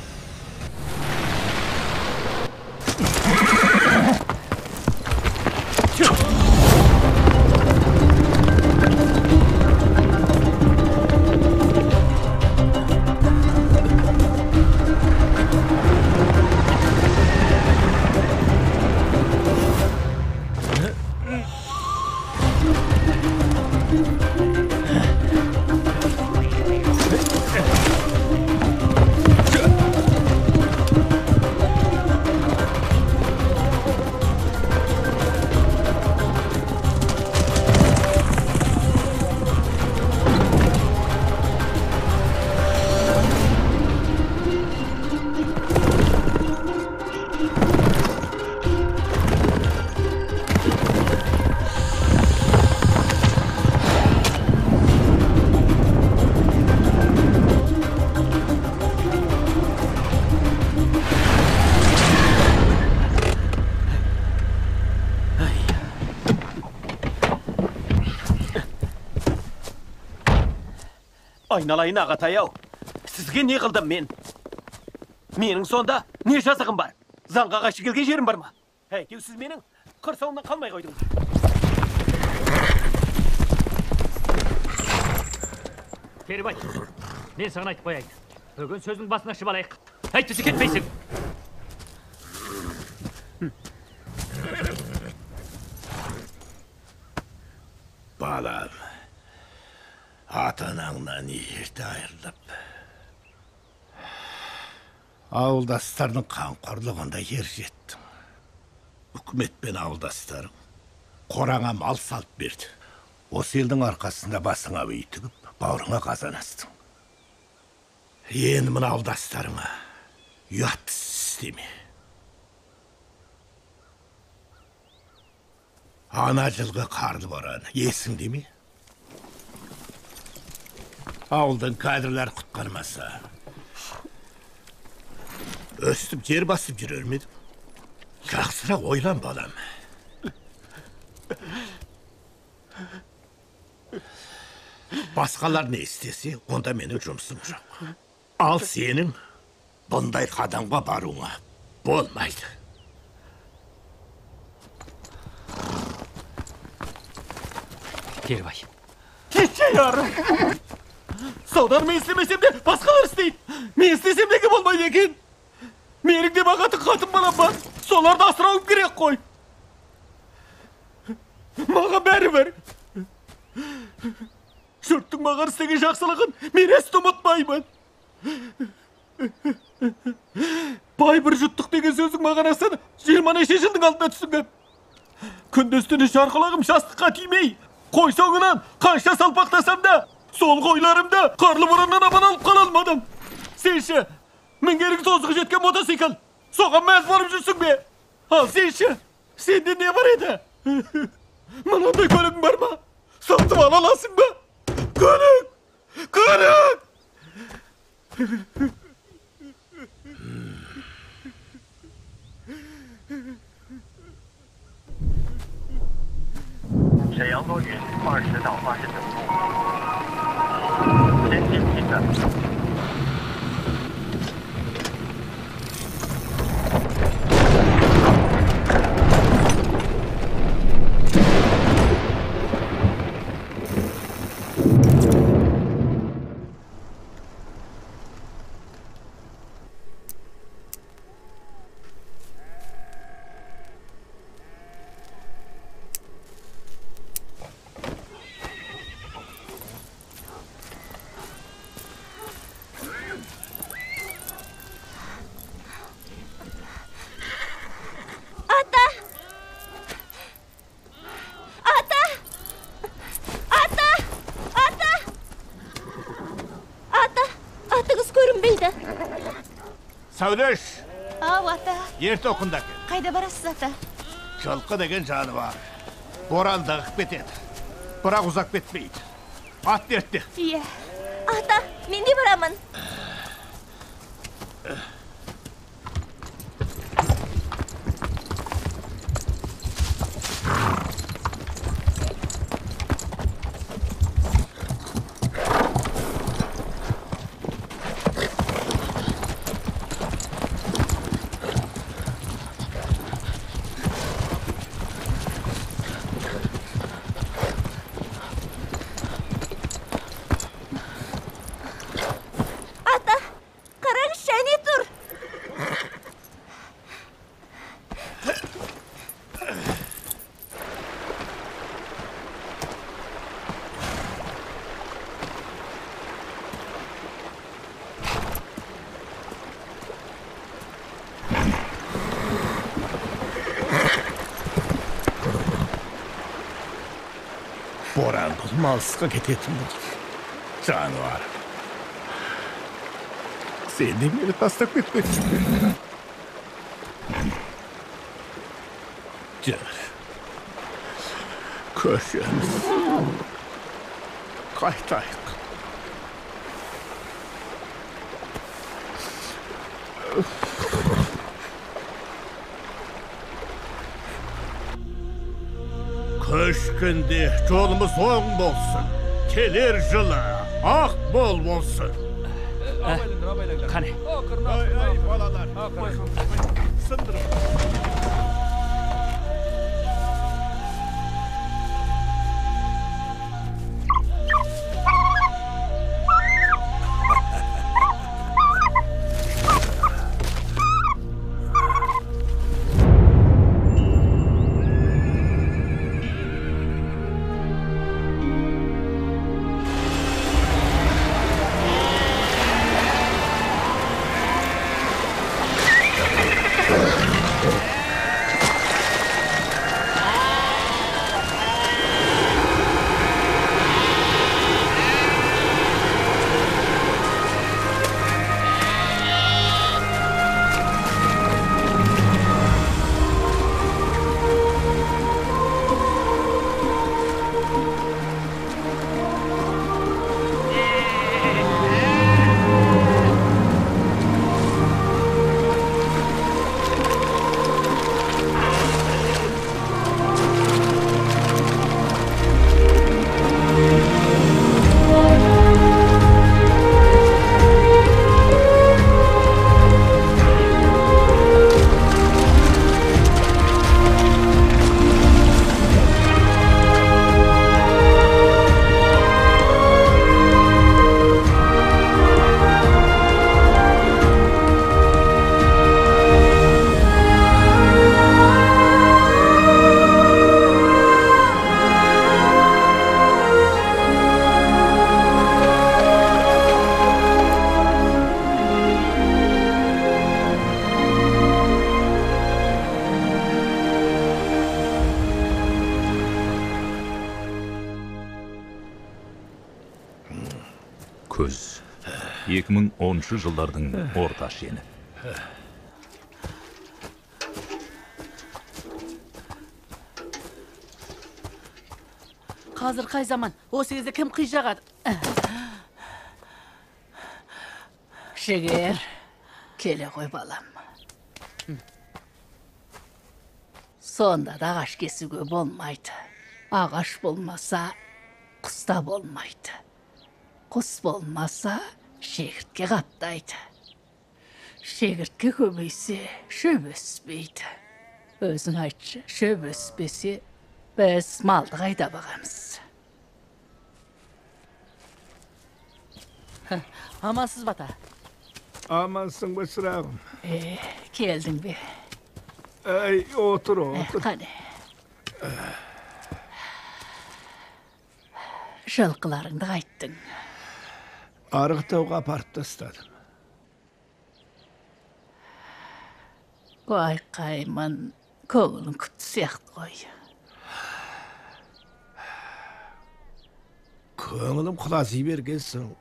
Айналайын ағатай-ау. Сізге не қылдым мен? Менің сонда не жазығым бар? Заңға қайшы келген жерім бар ма? Әйтеу сіз менің қырсауымнан қалмай қойдыңыз. Тербай, мен саған айтып қояйын. Бүгін сөздің басына шыбалайық. Әйтпесе кетпейсің. Балам, ата-анаңнан ерте айырылып, ауылдастардың қамқорлығында ер жеттің. Үкімет пен ауылдастарың қораңа мал салып берді. Осы елдің арқасында басыңа үй тігіп, бауырыңа қазан астың. Енді мына ауылдастарыңа ұят істеме. Ана жылғы қарлы боран есіңде ме? Ауылдан кадрлар құтқармаса, өстіп жер басып жүрер ме едім? Жақсырақ ойлан, балам. Басқалар не істесе, онда менің жұмысым жоқ. Ал сенің бұндай қадамға баруыңа болмайды. Тербай. Кетші яры! Саудар мен істемесем де басқалар істейді. Мен істесем неге болмайды екен? Менің де бағаты қатын балам бар. Соларды асырауым керек қой. Маған бәрі бір. Жұрттың маған істеген жақсылығын мен есті ұмытпаймын. Бай бір жұттық деген сөзің маған астан 20 жылдың алдына түсінген. Күндіз-түні шарқылағым жастыққа тимей, қой соңынан қанша салпақтасам да, сол қойларымды қарлы бораннан аман алып қала алмадым. Сенші, мінгерің тозығы жеткен мотоцикл, соған мәз болып жүрсің бе? Ал сенші, сенде не бар еді? Мынандай көлігің бар ма? Сатып ала аласың ба? Көлік! Көлік!沈阳多云20到29度，天气晴的。Söylеш, ата. ерте оқында кел. Қайда барасыз, ата? Жылқы деген жаны бар. Боранда ығып кетеді. Бірақ ұзақ кетпейді. Ат дертте. Иә. Ата, мен де барамын. Boran malsızға кететін болды. Жаны бар. Sen de beni tastak etmedin. Gel. Köşemiz. Kaytayık. Köşkünde yolumuz oң bolsun. Keler жылы ақ бол болсын. Қане. Ай, балалар. Сындырып. Көз 2010 жылдардың орта шені. Қазір қай заман? Осы кезде кім қи жағады? Шегер, келе ғой балам. Сонда да ағаш кесуге болмайды. Ағаш болмаса, құста болмайды. Құс болмаса, шегіртке қаптайды. Шегіртке көбейсе, шөп өспейді. Өзің айтшы, шөп өспесе, біз малды қайда бағамыз. Амансыз бата? Amansın be sırağım. Келдің бе? Ey, otur. Қане. Жылқыларыңды қайттың. Arıqtauға апарып тастадым. Қаймын, көңілің күтті сияқты ғой. Көңілім құлазый бергенсің.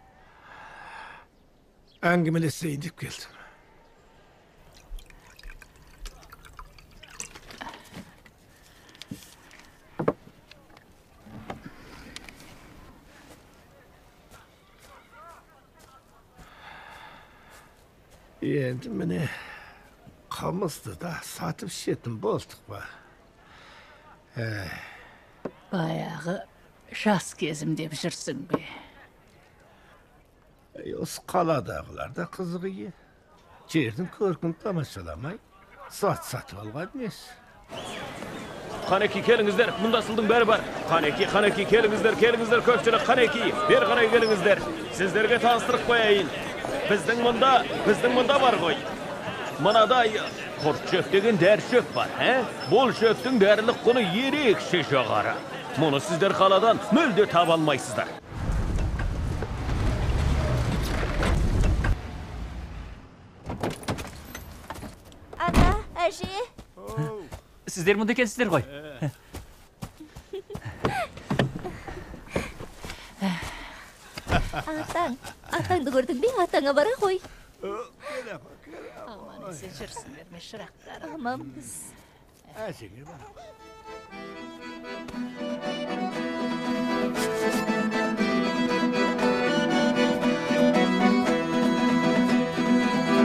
Әңгімелесейін деп келдім. Енді міне қамызды да сатып ішетін болдық ба. Баяғы жас кезім деп жүрсің бе? Осы қаладағылар да қызығы. Жердің көркін тамашаламай, сатып алған емес. Қанеки келіңіздер, мұнда сылдың бәрі бар. Қанеки келіңіздер, көпшілік қанеки, бер қарай келіңіздер. Сіздерге таныстырып қояйын. Біздің мұнда бар ғой. Мынадай құрт шөп деген дәр шөп бар, Бұл шөптің дәрілік құны ерекше жоғары. Мұны сіздер қаладан мүлде таба алмайсыздар. Ата, әже. Сіздер мұнда екенсіздер ғой. Атаңды көрдің бе? Атаңа бара ғой. Aman ese жүрсіңдер ме шырақтар. Аманбыз. Әжеңе бар.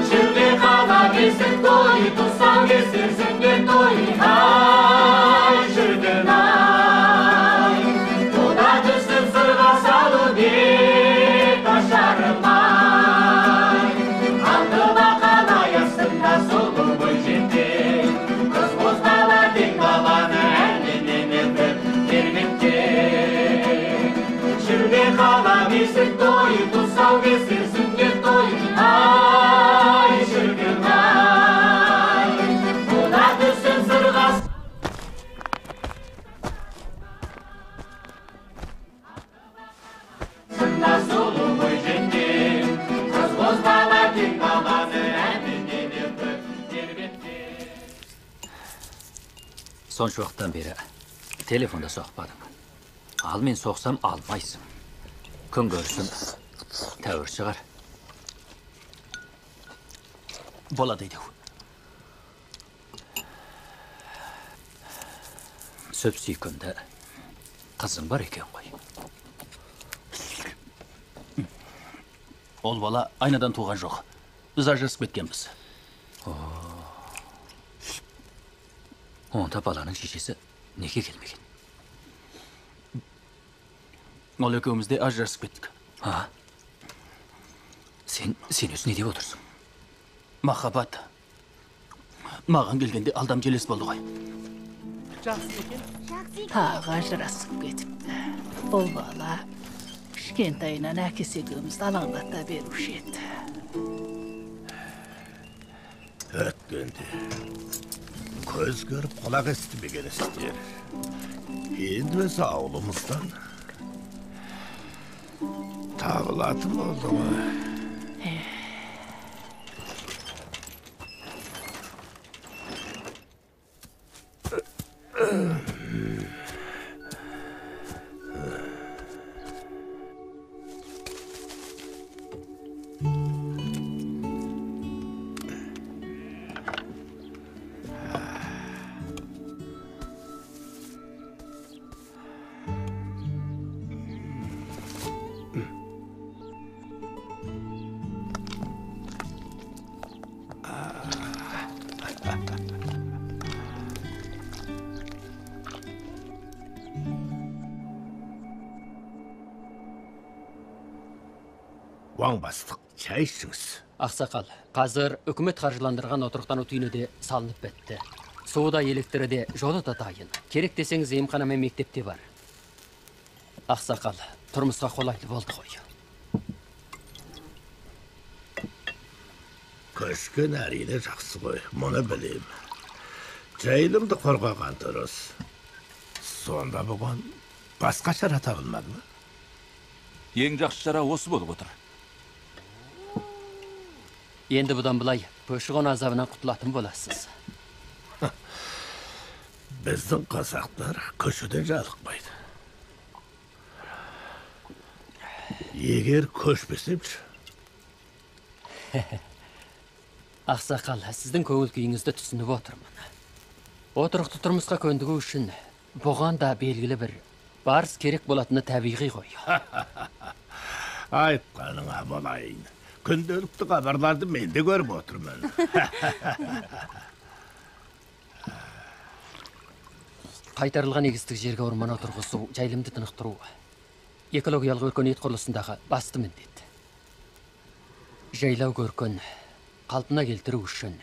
Şimdi kala kesin toy, tutsan kesilsin bir toy. Ay şırgın ay, toda düşsün sırga salı bir taşarım ay. Aldı bakala yastında solu boycetti, kız bozkala dik babanı elinden öpüp girmekte. Şimdi kala kesin toy, tutsan kesilsin bir toy. Ay şırgın ay, toda düşsün sırga. Sında solu boycetti, kız bozkala dik babanı elinden öpüp girmekte. Сонша уақыттан бері телефонда соқпадың. Ал мен соқсам алмайсың. Күн көрсін, тәуір шығар. Болады еду. Сөп сүйкімді қызың бар екен ғой. Ол бала айнадан туған жоқ. Біз ажырасып кеткенбіз. Онда баланың шешесі неге келмеген? Ол екеуміз де ажырасып кеттік. Сен өзі не деп отырсың? Махаббат. Маған келгенде алдам желес болды ғой. Tағы ажырасып кетіпті. Ол бала кішкентайынан әкесі екеумізді алаңдата беруші еді. Өткенде көз көріп құлақ естімеген істер. Енді өзі ауылымыздан табылатын болды ғой. Уаң бастық, чай ішіңіз. Ақсақал, қазір үкімет қаржыландырған отырықтану түйіні де салынып бітті. Суда, электірі де, жолы да дайын. Керек десеңіз емхана мен мектепте бар. Ақсақал, тұрмысқа қолайлы болды ғой. Көшкен әрине жақсы ғой, мұны білем. Жайылымды қорғаған дұрыс. Сонда бұған басқа шара табылмады ма? Ең жақсы шара осы болып отыр. Енді бұдан бұлай көші-қон азабынан құтылатын боласыз. Біздің қазақтар көшеден жалықпайды. Егер көшпесемші. Ақсақал, сіздің көңіл күйіңізді түсініп отырмын. Отырықты тұрмысқа көндігу үшін бұған да белгілі бір барыс керек болатыны табиғи ғой. Айтқаныңа болайын. Күнделікті хабарларды мен де көріп отырмын. Қайтарылған егістік жерге орман отырғызу, жайылымды тынықтыру экологиялық өркениет құрылысындағы басты міндет. Жайлау көркін қалпына келтіру үшін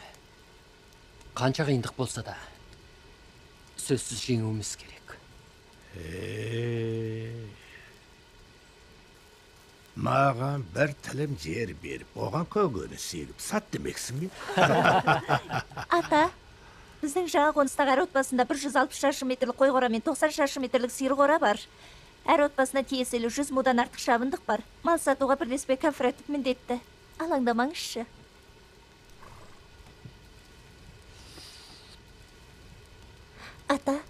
қанша қиындық болса да сөзсіз жеңуіміз керек. Маған бір тілім жер беріп, оған көгені сегіп, сат демексің бе? Ата, біздің жаңа қоныстағы әр отбасында 160 шаршы метрлік қой қора мен 90 шаршы метрлік сиыр қора бар. Әр отбасына тиесілі 100 мудан артық шабындық бар. Мал сатуға бірлеспе кооператив міндетті. Алаңдамаңызшы. Ата.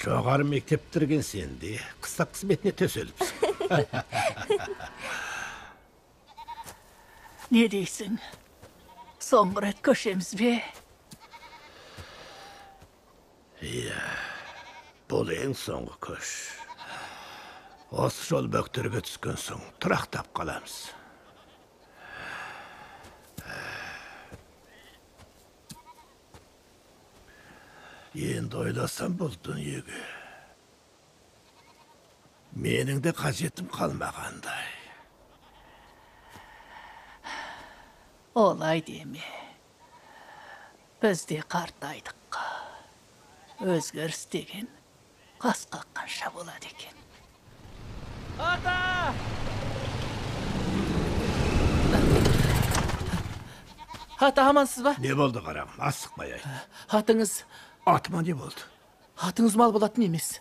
Жоғары мектеп бітірген сенде, қыстақ қызметіне төселіпсің. Не дейсің? Соңғы рет көшеміз бе? Иә, бұл ең соңғы көш. Осы жол бөктерге түскен соң тұрақтап қаламыз. Енді ойласам бұл дүниеге менің де қажетім қалмағандай. Олай деме. Біз де қартайдық. Өзгеріс деген қас қаққанша болады екен. Ата! Ата, амансыз ба? Не болды қарағым, асықпай айт. Атыңыз... Атыма не болды? Атыңыз мал болатын емес.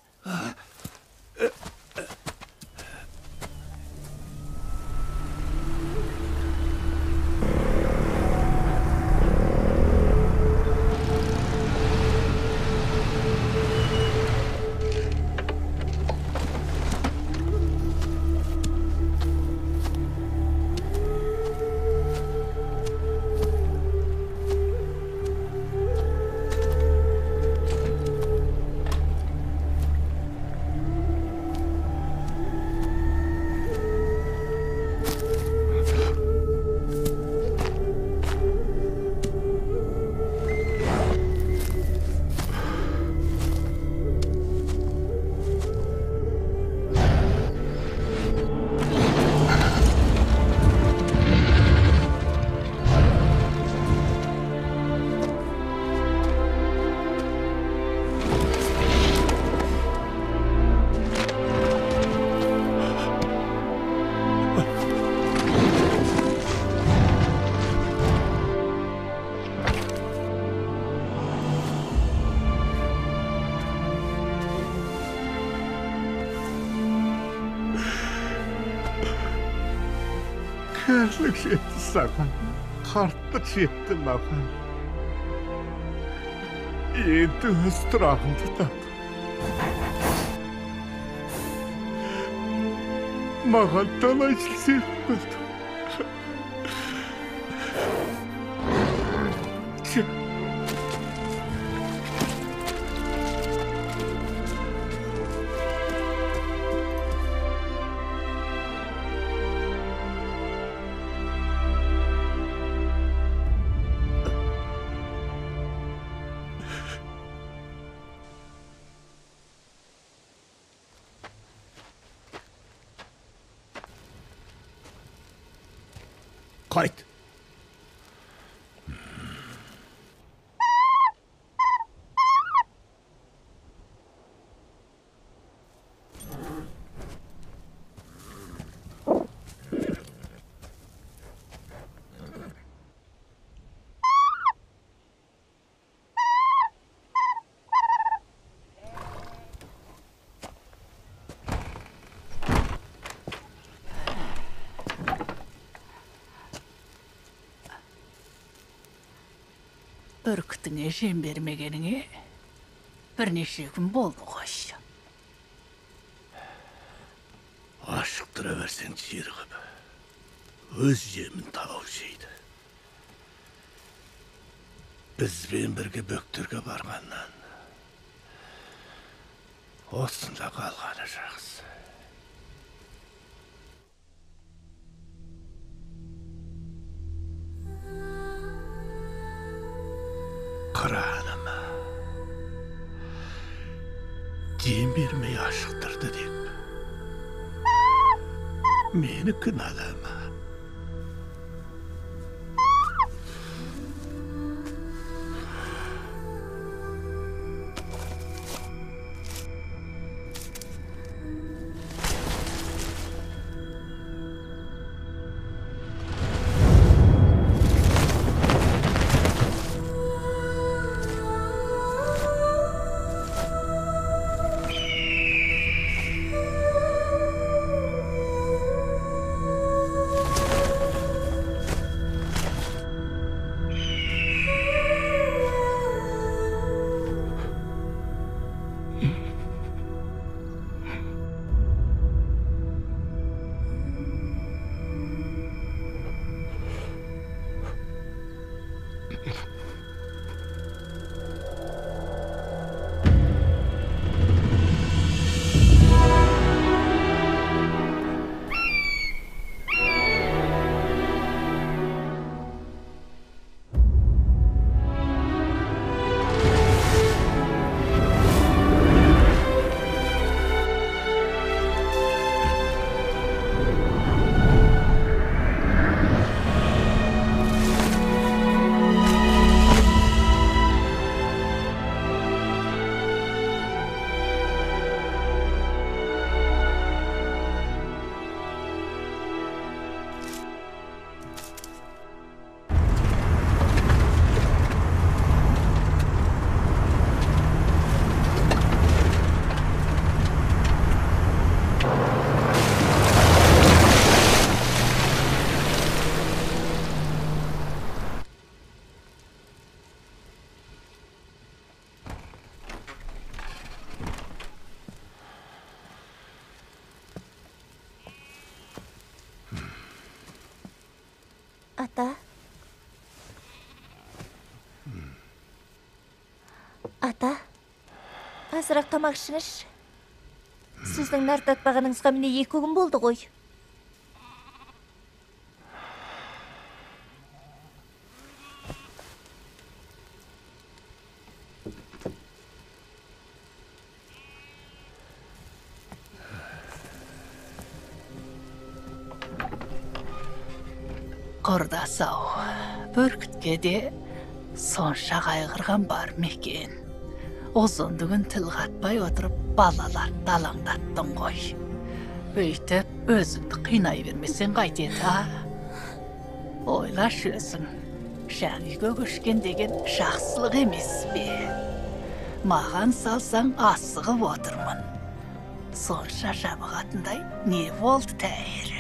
Kərlik жетті саған, қарттық жетті маған. Енді өз тұрағымды тап. Маған талай жыл серік болды. Қайт. Үркітіңе жем бермегеніңе бірнеше күн болды ғой. Ашықтыра берсең жирғып, өз жемін тауып жейді. Бізбен бірге бөктерге барғаннан Осында қалғаны жақсы. Қыраныма дем бермей ашықтырды деп мені кінәлама. Ата. Ата. Азырақ тамақ ішіңіз. Сіздің нар татпағаныңызға міне 2 күн болды ғой. Құрдас-ау, бүркітке де сонша қайғырған бар мекен. Ұзындығын тіл қатпай отырып балалар далаңдаттың ғой. Өйтіп өзіңді қинай бермесен қайтеді, а? Ойлаш өзің, жаңиге көшкен деген жақсылық емес бе? Маған салсаң асығып отырмын. Сонша жабығатындай не болды тәйірі?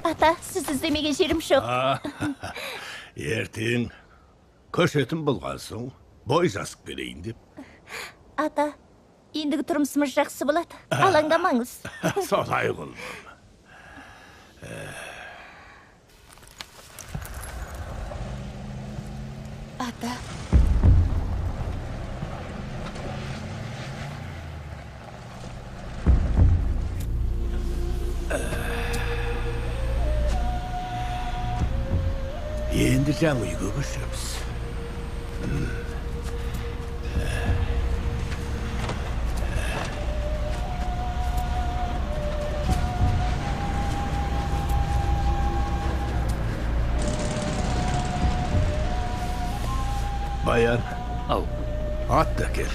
Ата, сіз іздемеген жерім жоқ. Ертең көшетін болған соң бой жасып келейін деп. Ата, ендігі тұрмысымыз жақсы болады. Алаңдамаңыз. Солай құлым. Ата, Енді жаңа үйге көшеміз. Баян, Ау. ат та кел.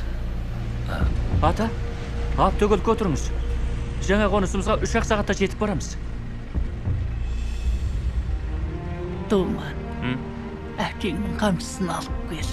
Ата, ат төгіліп отырыңыз. Жаңа қонысымызға 3-ақ сағатта жетіп барамыз. Думан, әкеңнің қамшысын алып кел.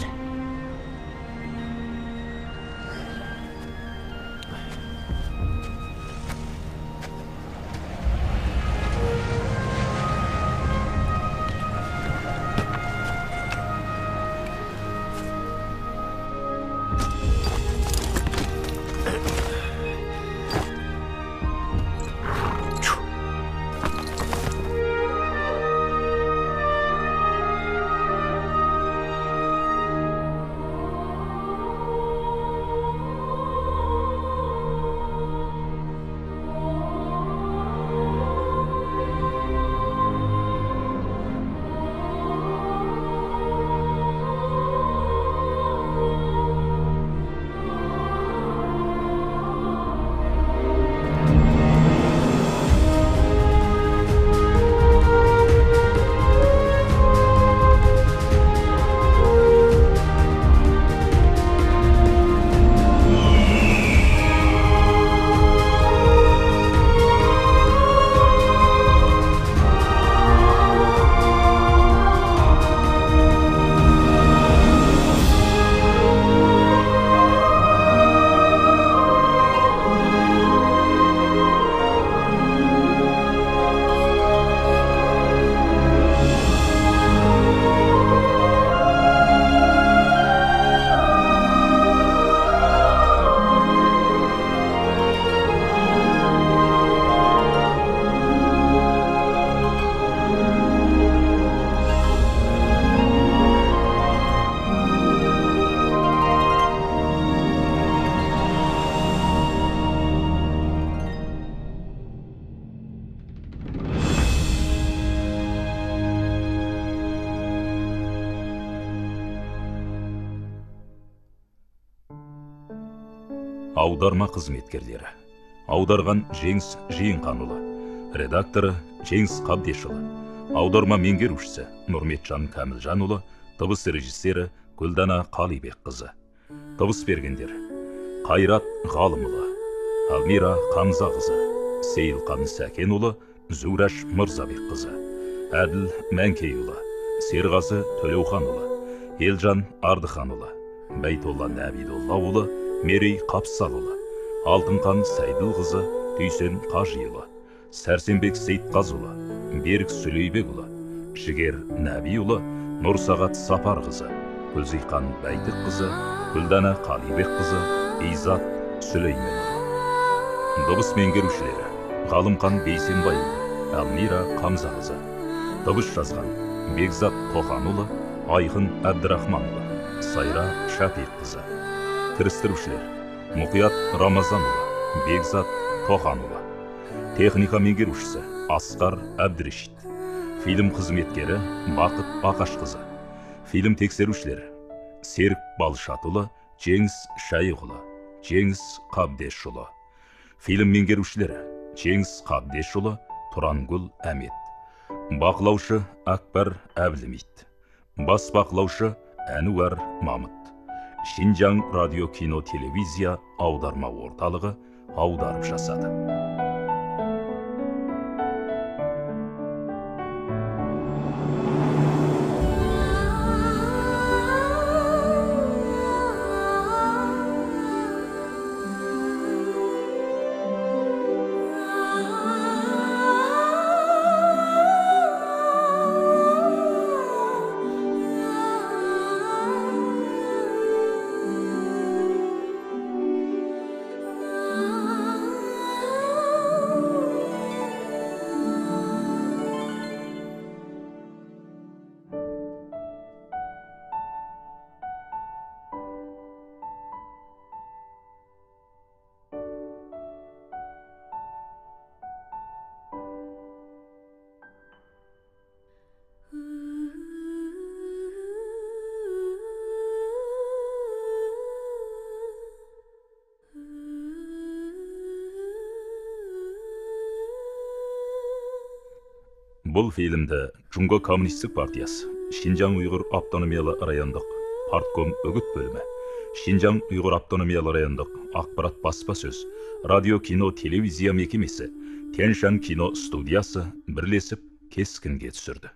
Аударма қызметкерлері. Аударған Жеңіс Жиынханұлы. Редакторы Жеңіс Қабдешұлы. Аударма меңгерушісі Нұрметжан Кәмілжанұлы. Дыбыс режиссері Гүлдана Қалибекқызы. Дыбыс бергендер: Қайрат Ғалымұлы, Алмира Қамзақызы, Сейілқан Сәкенұлы, Зураш Мырзабекқызы, Әділ Мәңкейұлы, Серғазы Төлеуханұлы, Елжан Ардыханұлы, Бәйтолла Нәбидоллаұлы, Мерей Қапсалұлы, Алтынқан Сайдылқызы, Түйсен Қажиұлы, Сәрсенбек Сейтқазұлы, Берік Сүлейбекұлы, Жігер Нәбиұлы, Нұрсағат Сапарқызы, Гүлзиқан Бәйтікқызы, Гүлдана Қалибекқызы, Изат Сүлейменұлы. Дыбыс меңгерушілері: Ғалымқан Бейсенбайұлы, Алмира Қамзақызы. Дыбыс жазған: Бекзат Тоқанұлы, Айқын Әбдірахманұлы, Сайра Шапиққызы. Кірістірушілер: Мұқият Рамазанұлы, Бекзат Тоқанұлы. Техника меңгерушісі: Асқар Әбдірешит. Фильм қызметкері: Бақыт Бақашқызы. Фильм тексерушілері: Серік Балшатұлы, Жеңіс Шайықұлы, Жеңіс Қабдешұлы. Фильм меңгерушілері: Жеңіс Қабдешұлы, Тұрангүл Әмет. Бақылаушы: Акбар Әбілмейт. Бас бақылаушы: Әнуар Мамыт. Шинжаң радио кино телевизия аударма орталығы аударып жасады. Бұл фильмді Чунго Коммунистік партиясы, Шинжаң Уйғыр автономиялы райондық партком үгіт бөлімі, Шинжаң Уйғыр автономиялы райондық ақпарат баспасөз, радио, кино, телевизия мекемесі, Тяньшан кино студиясы бірлесіп кескінге түсірді.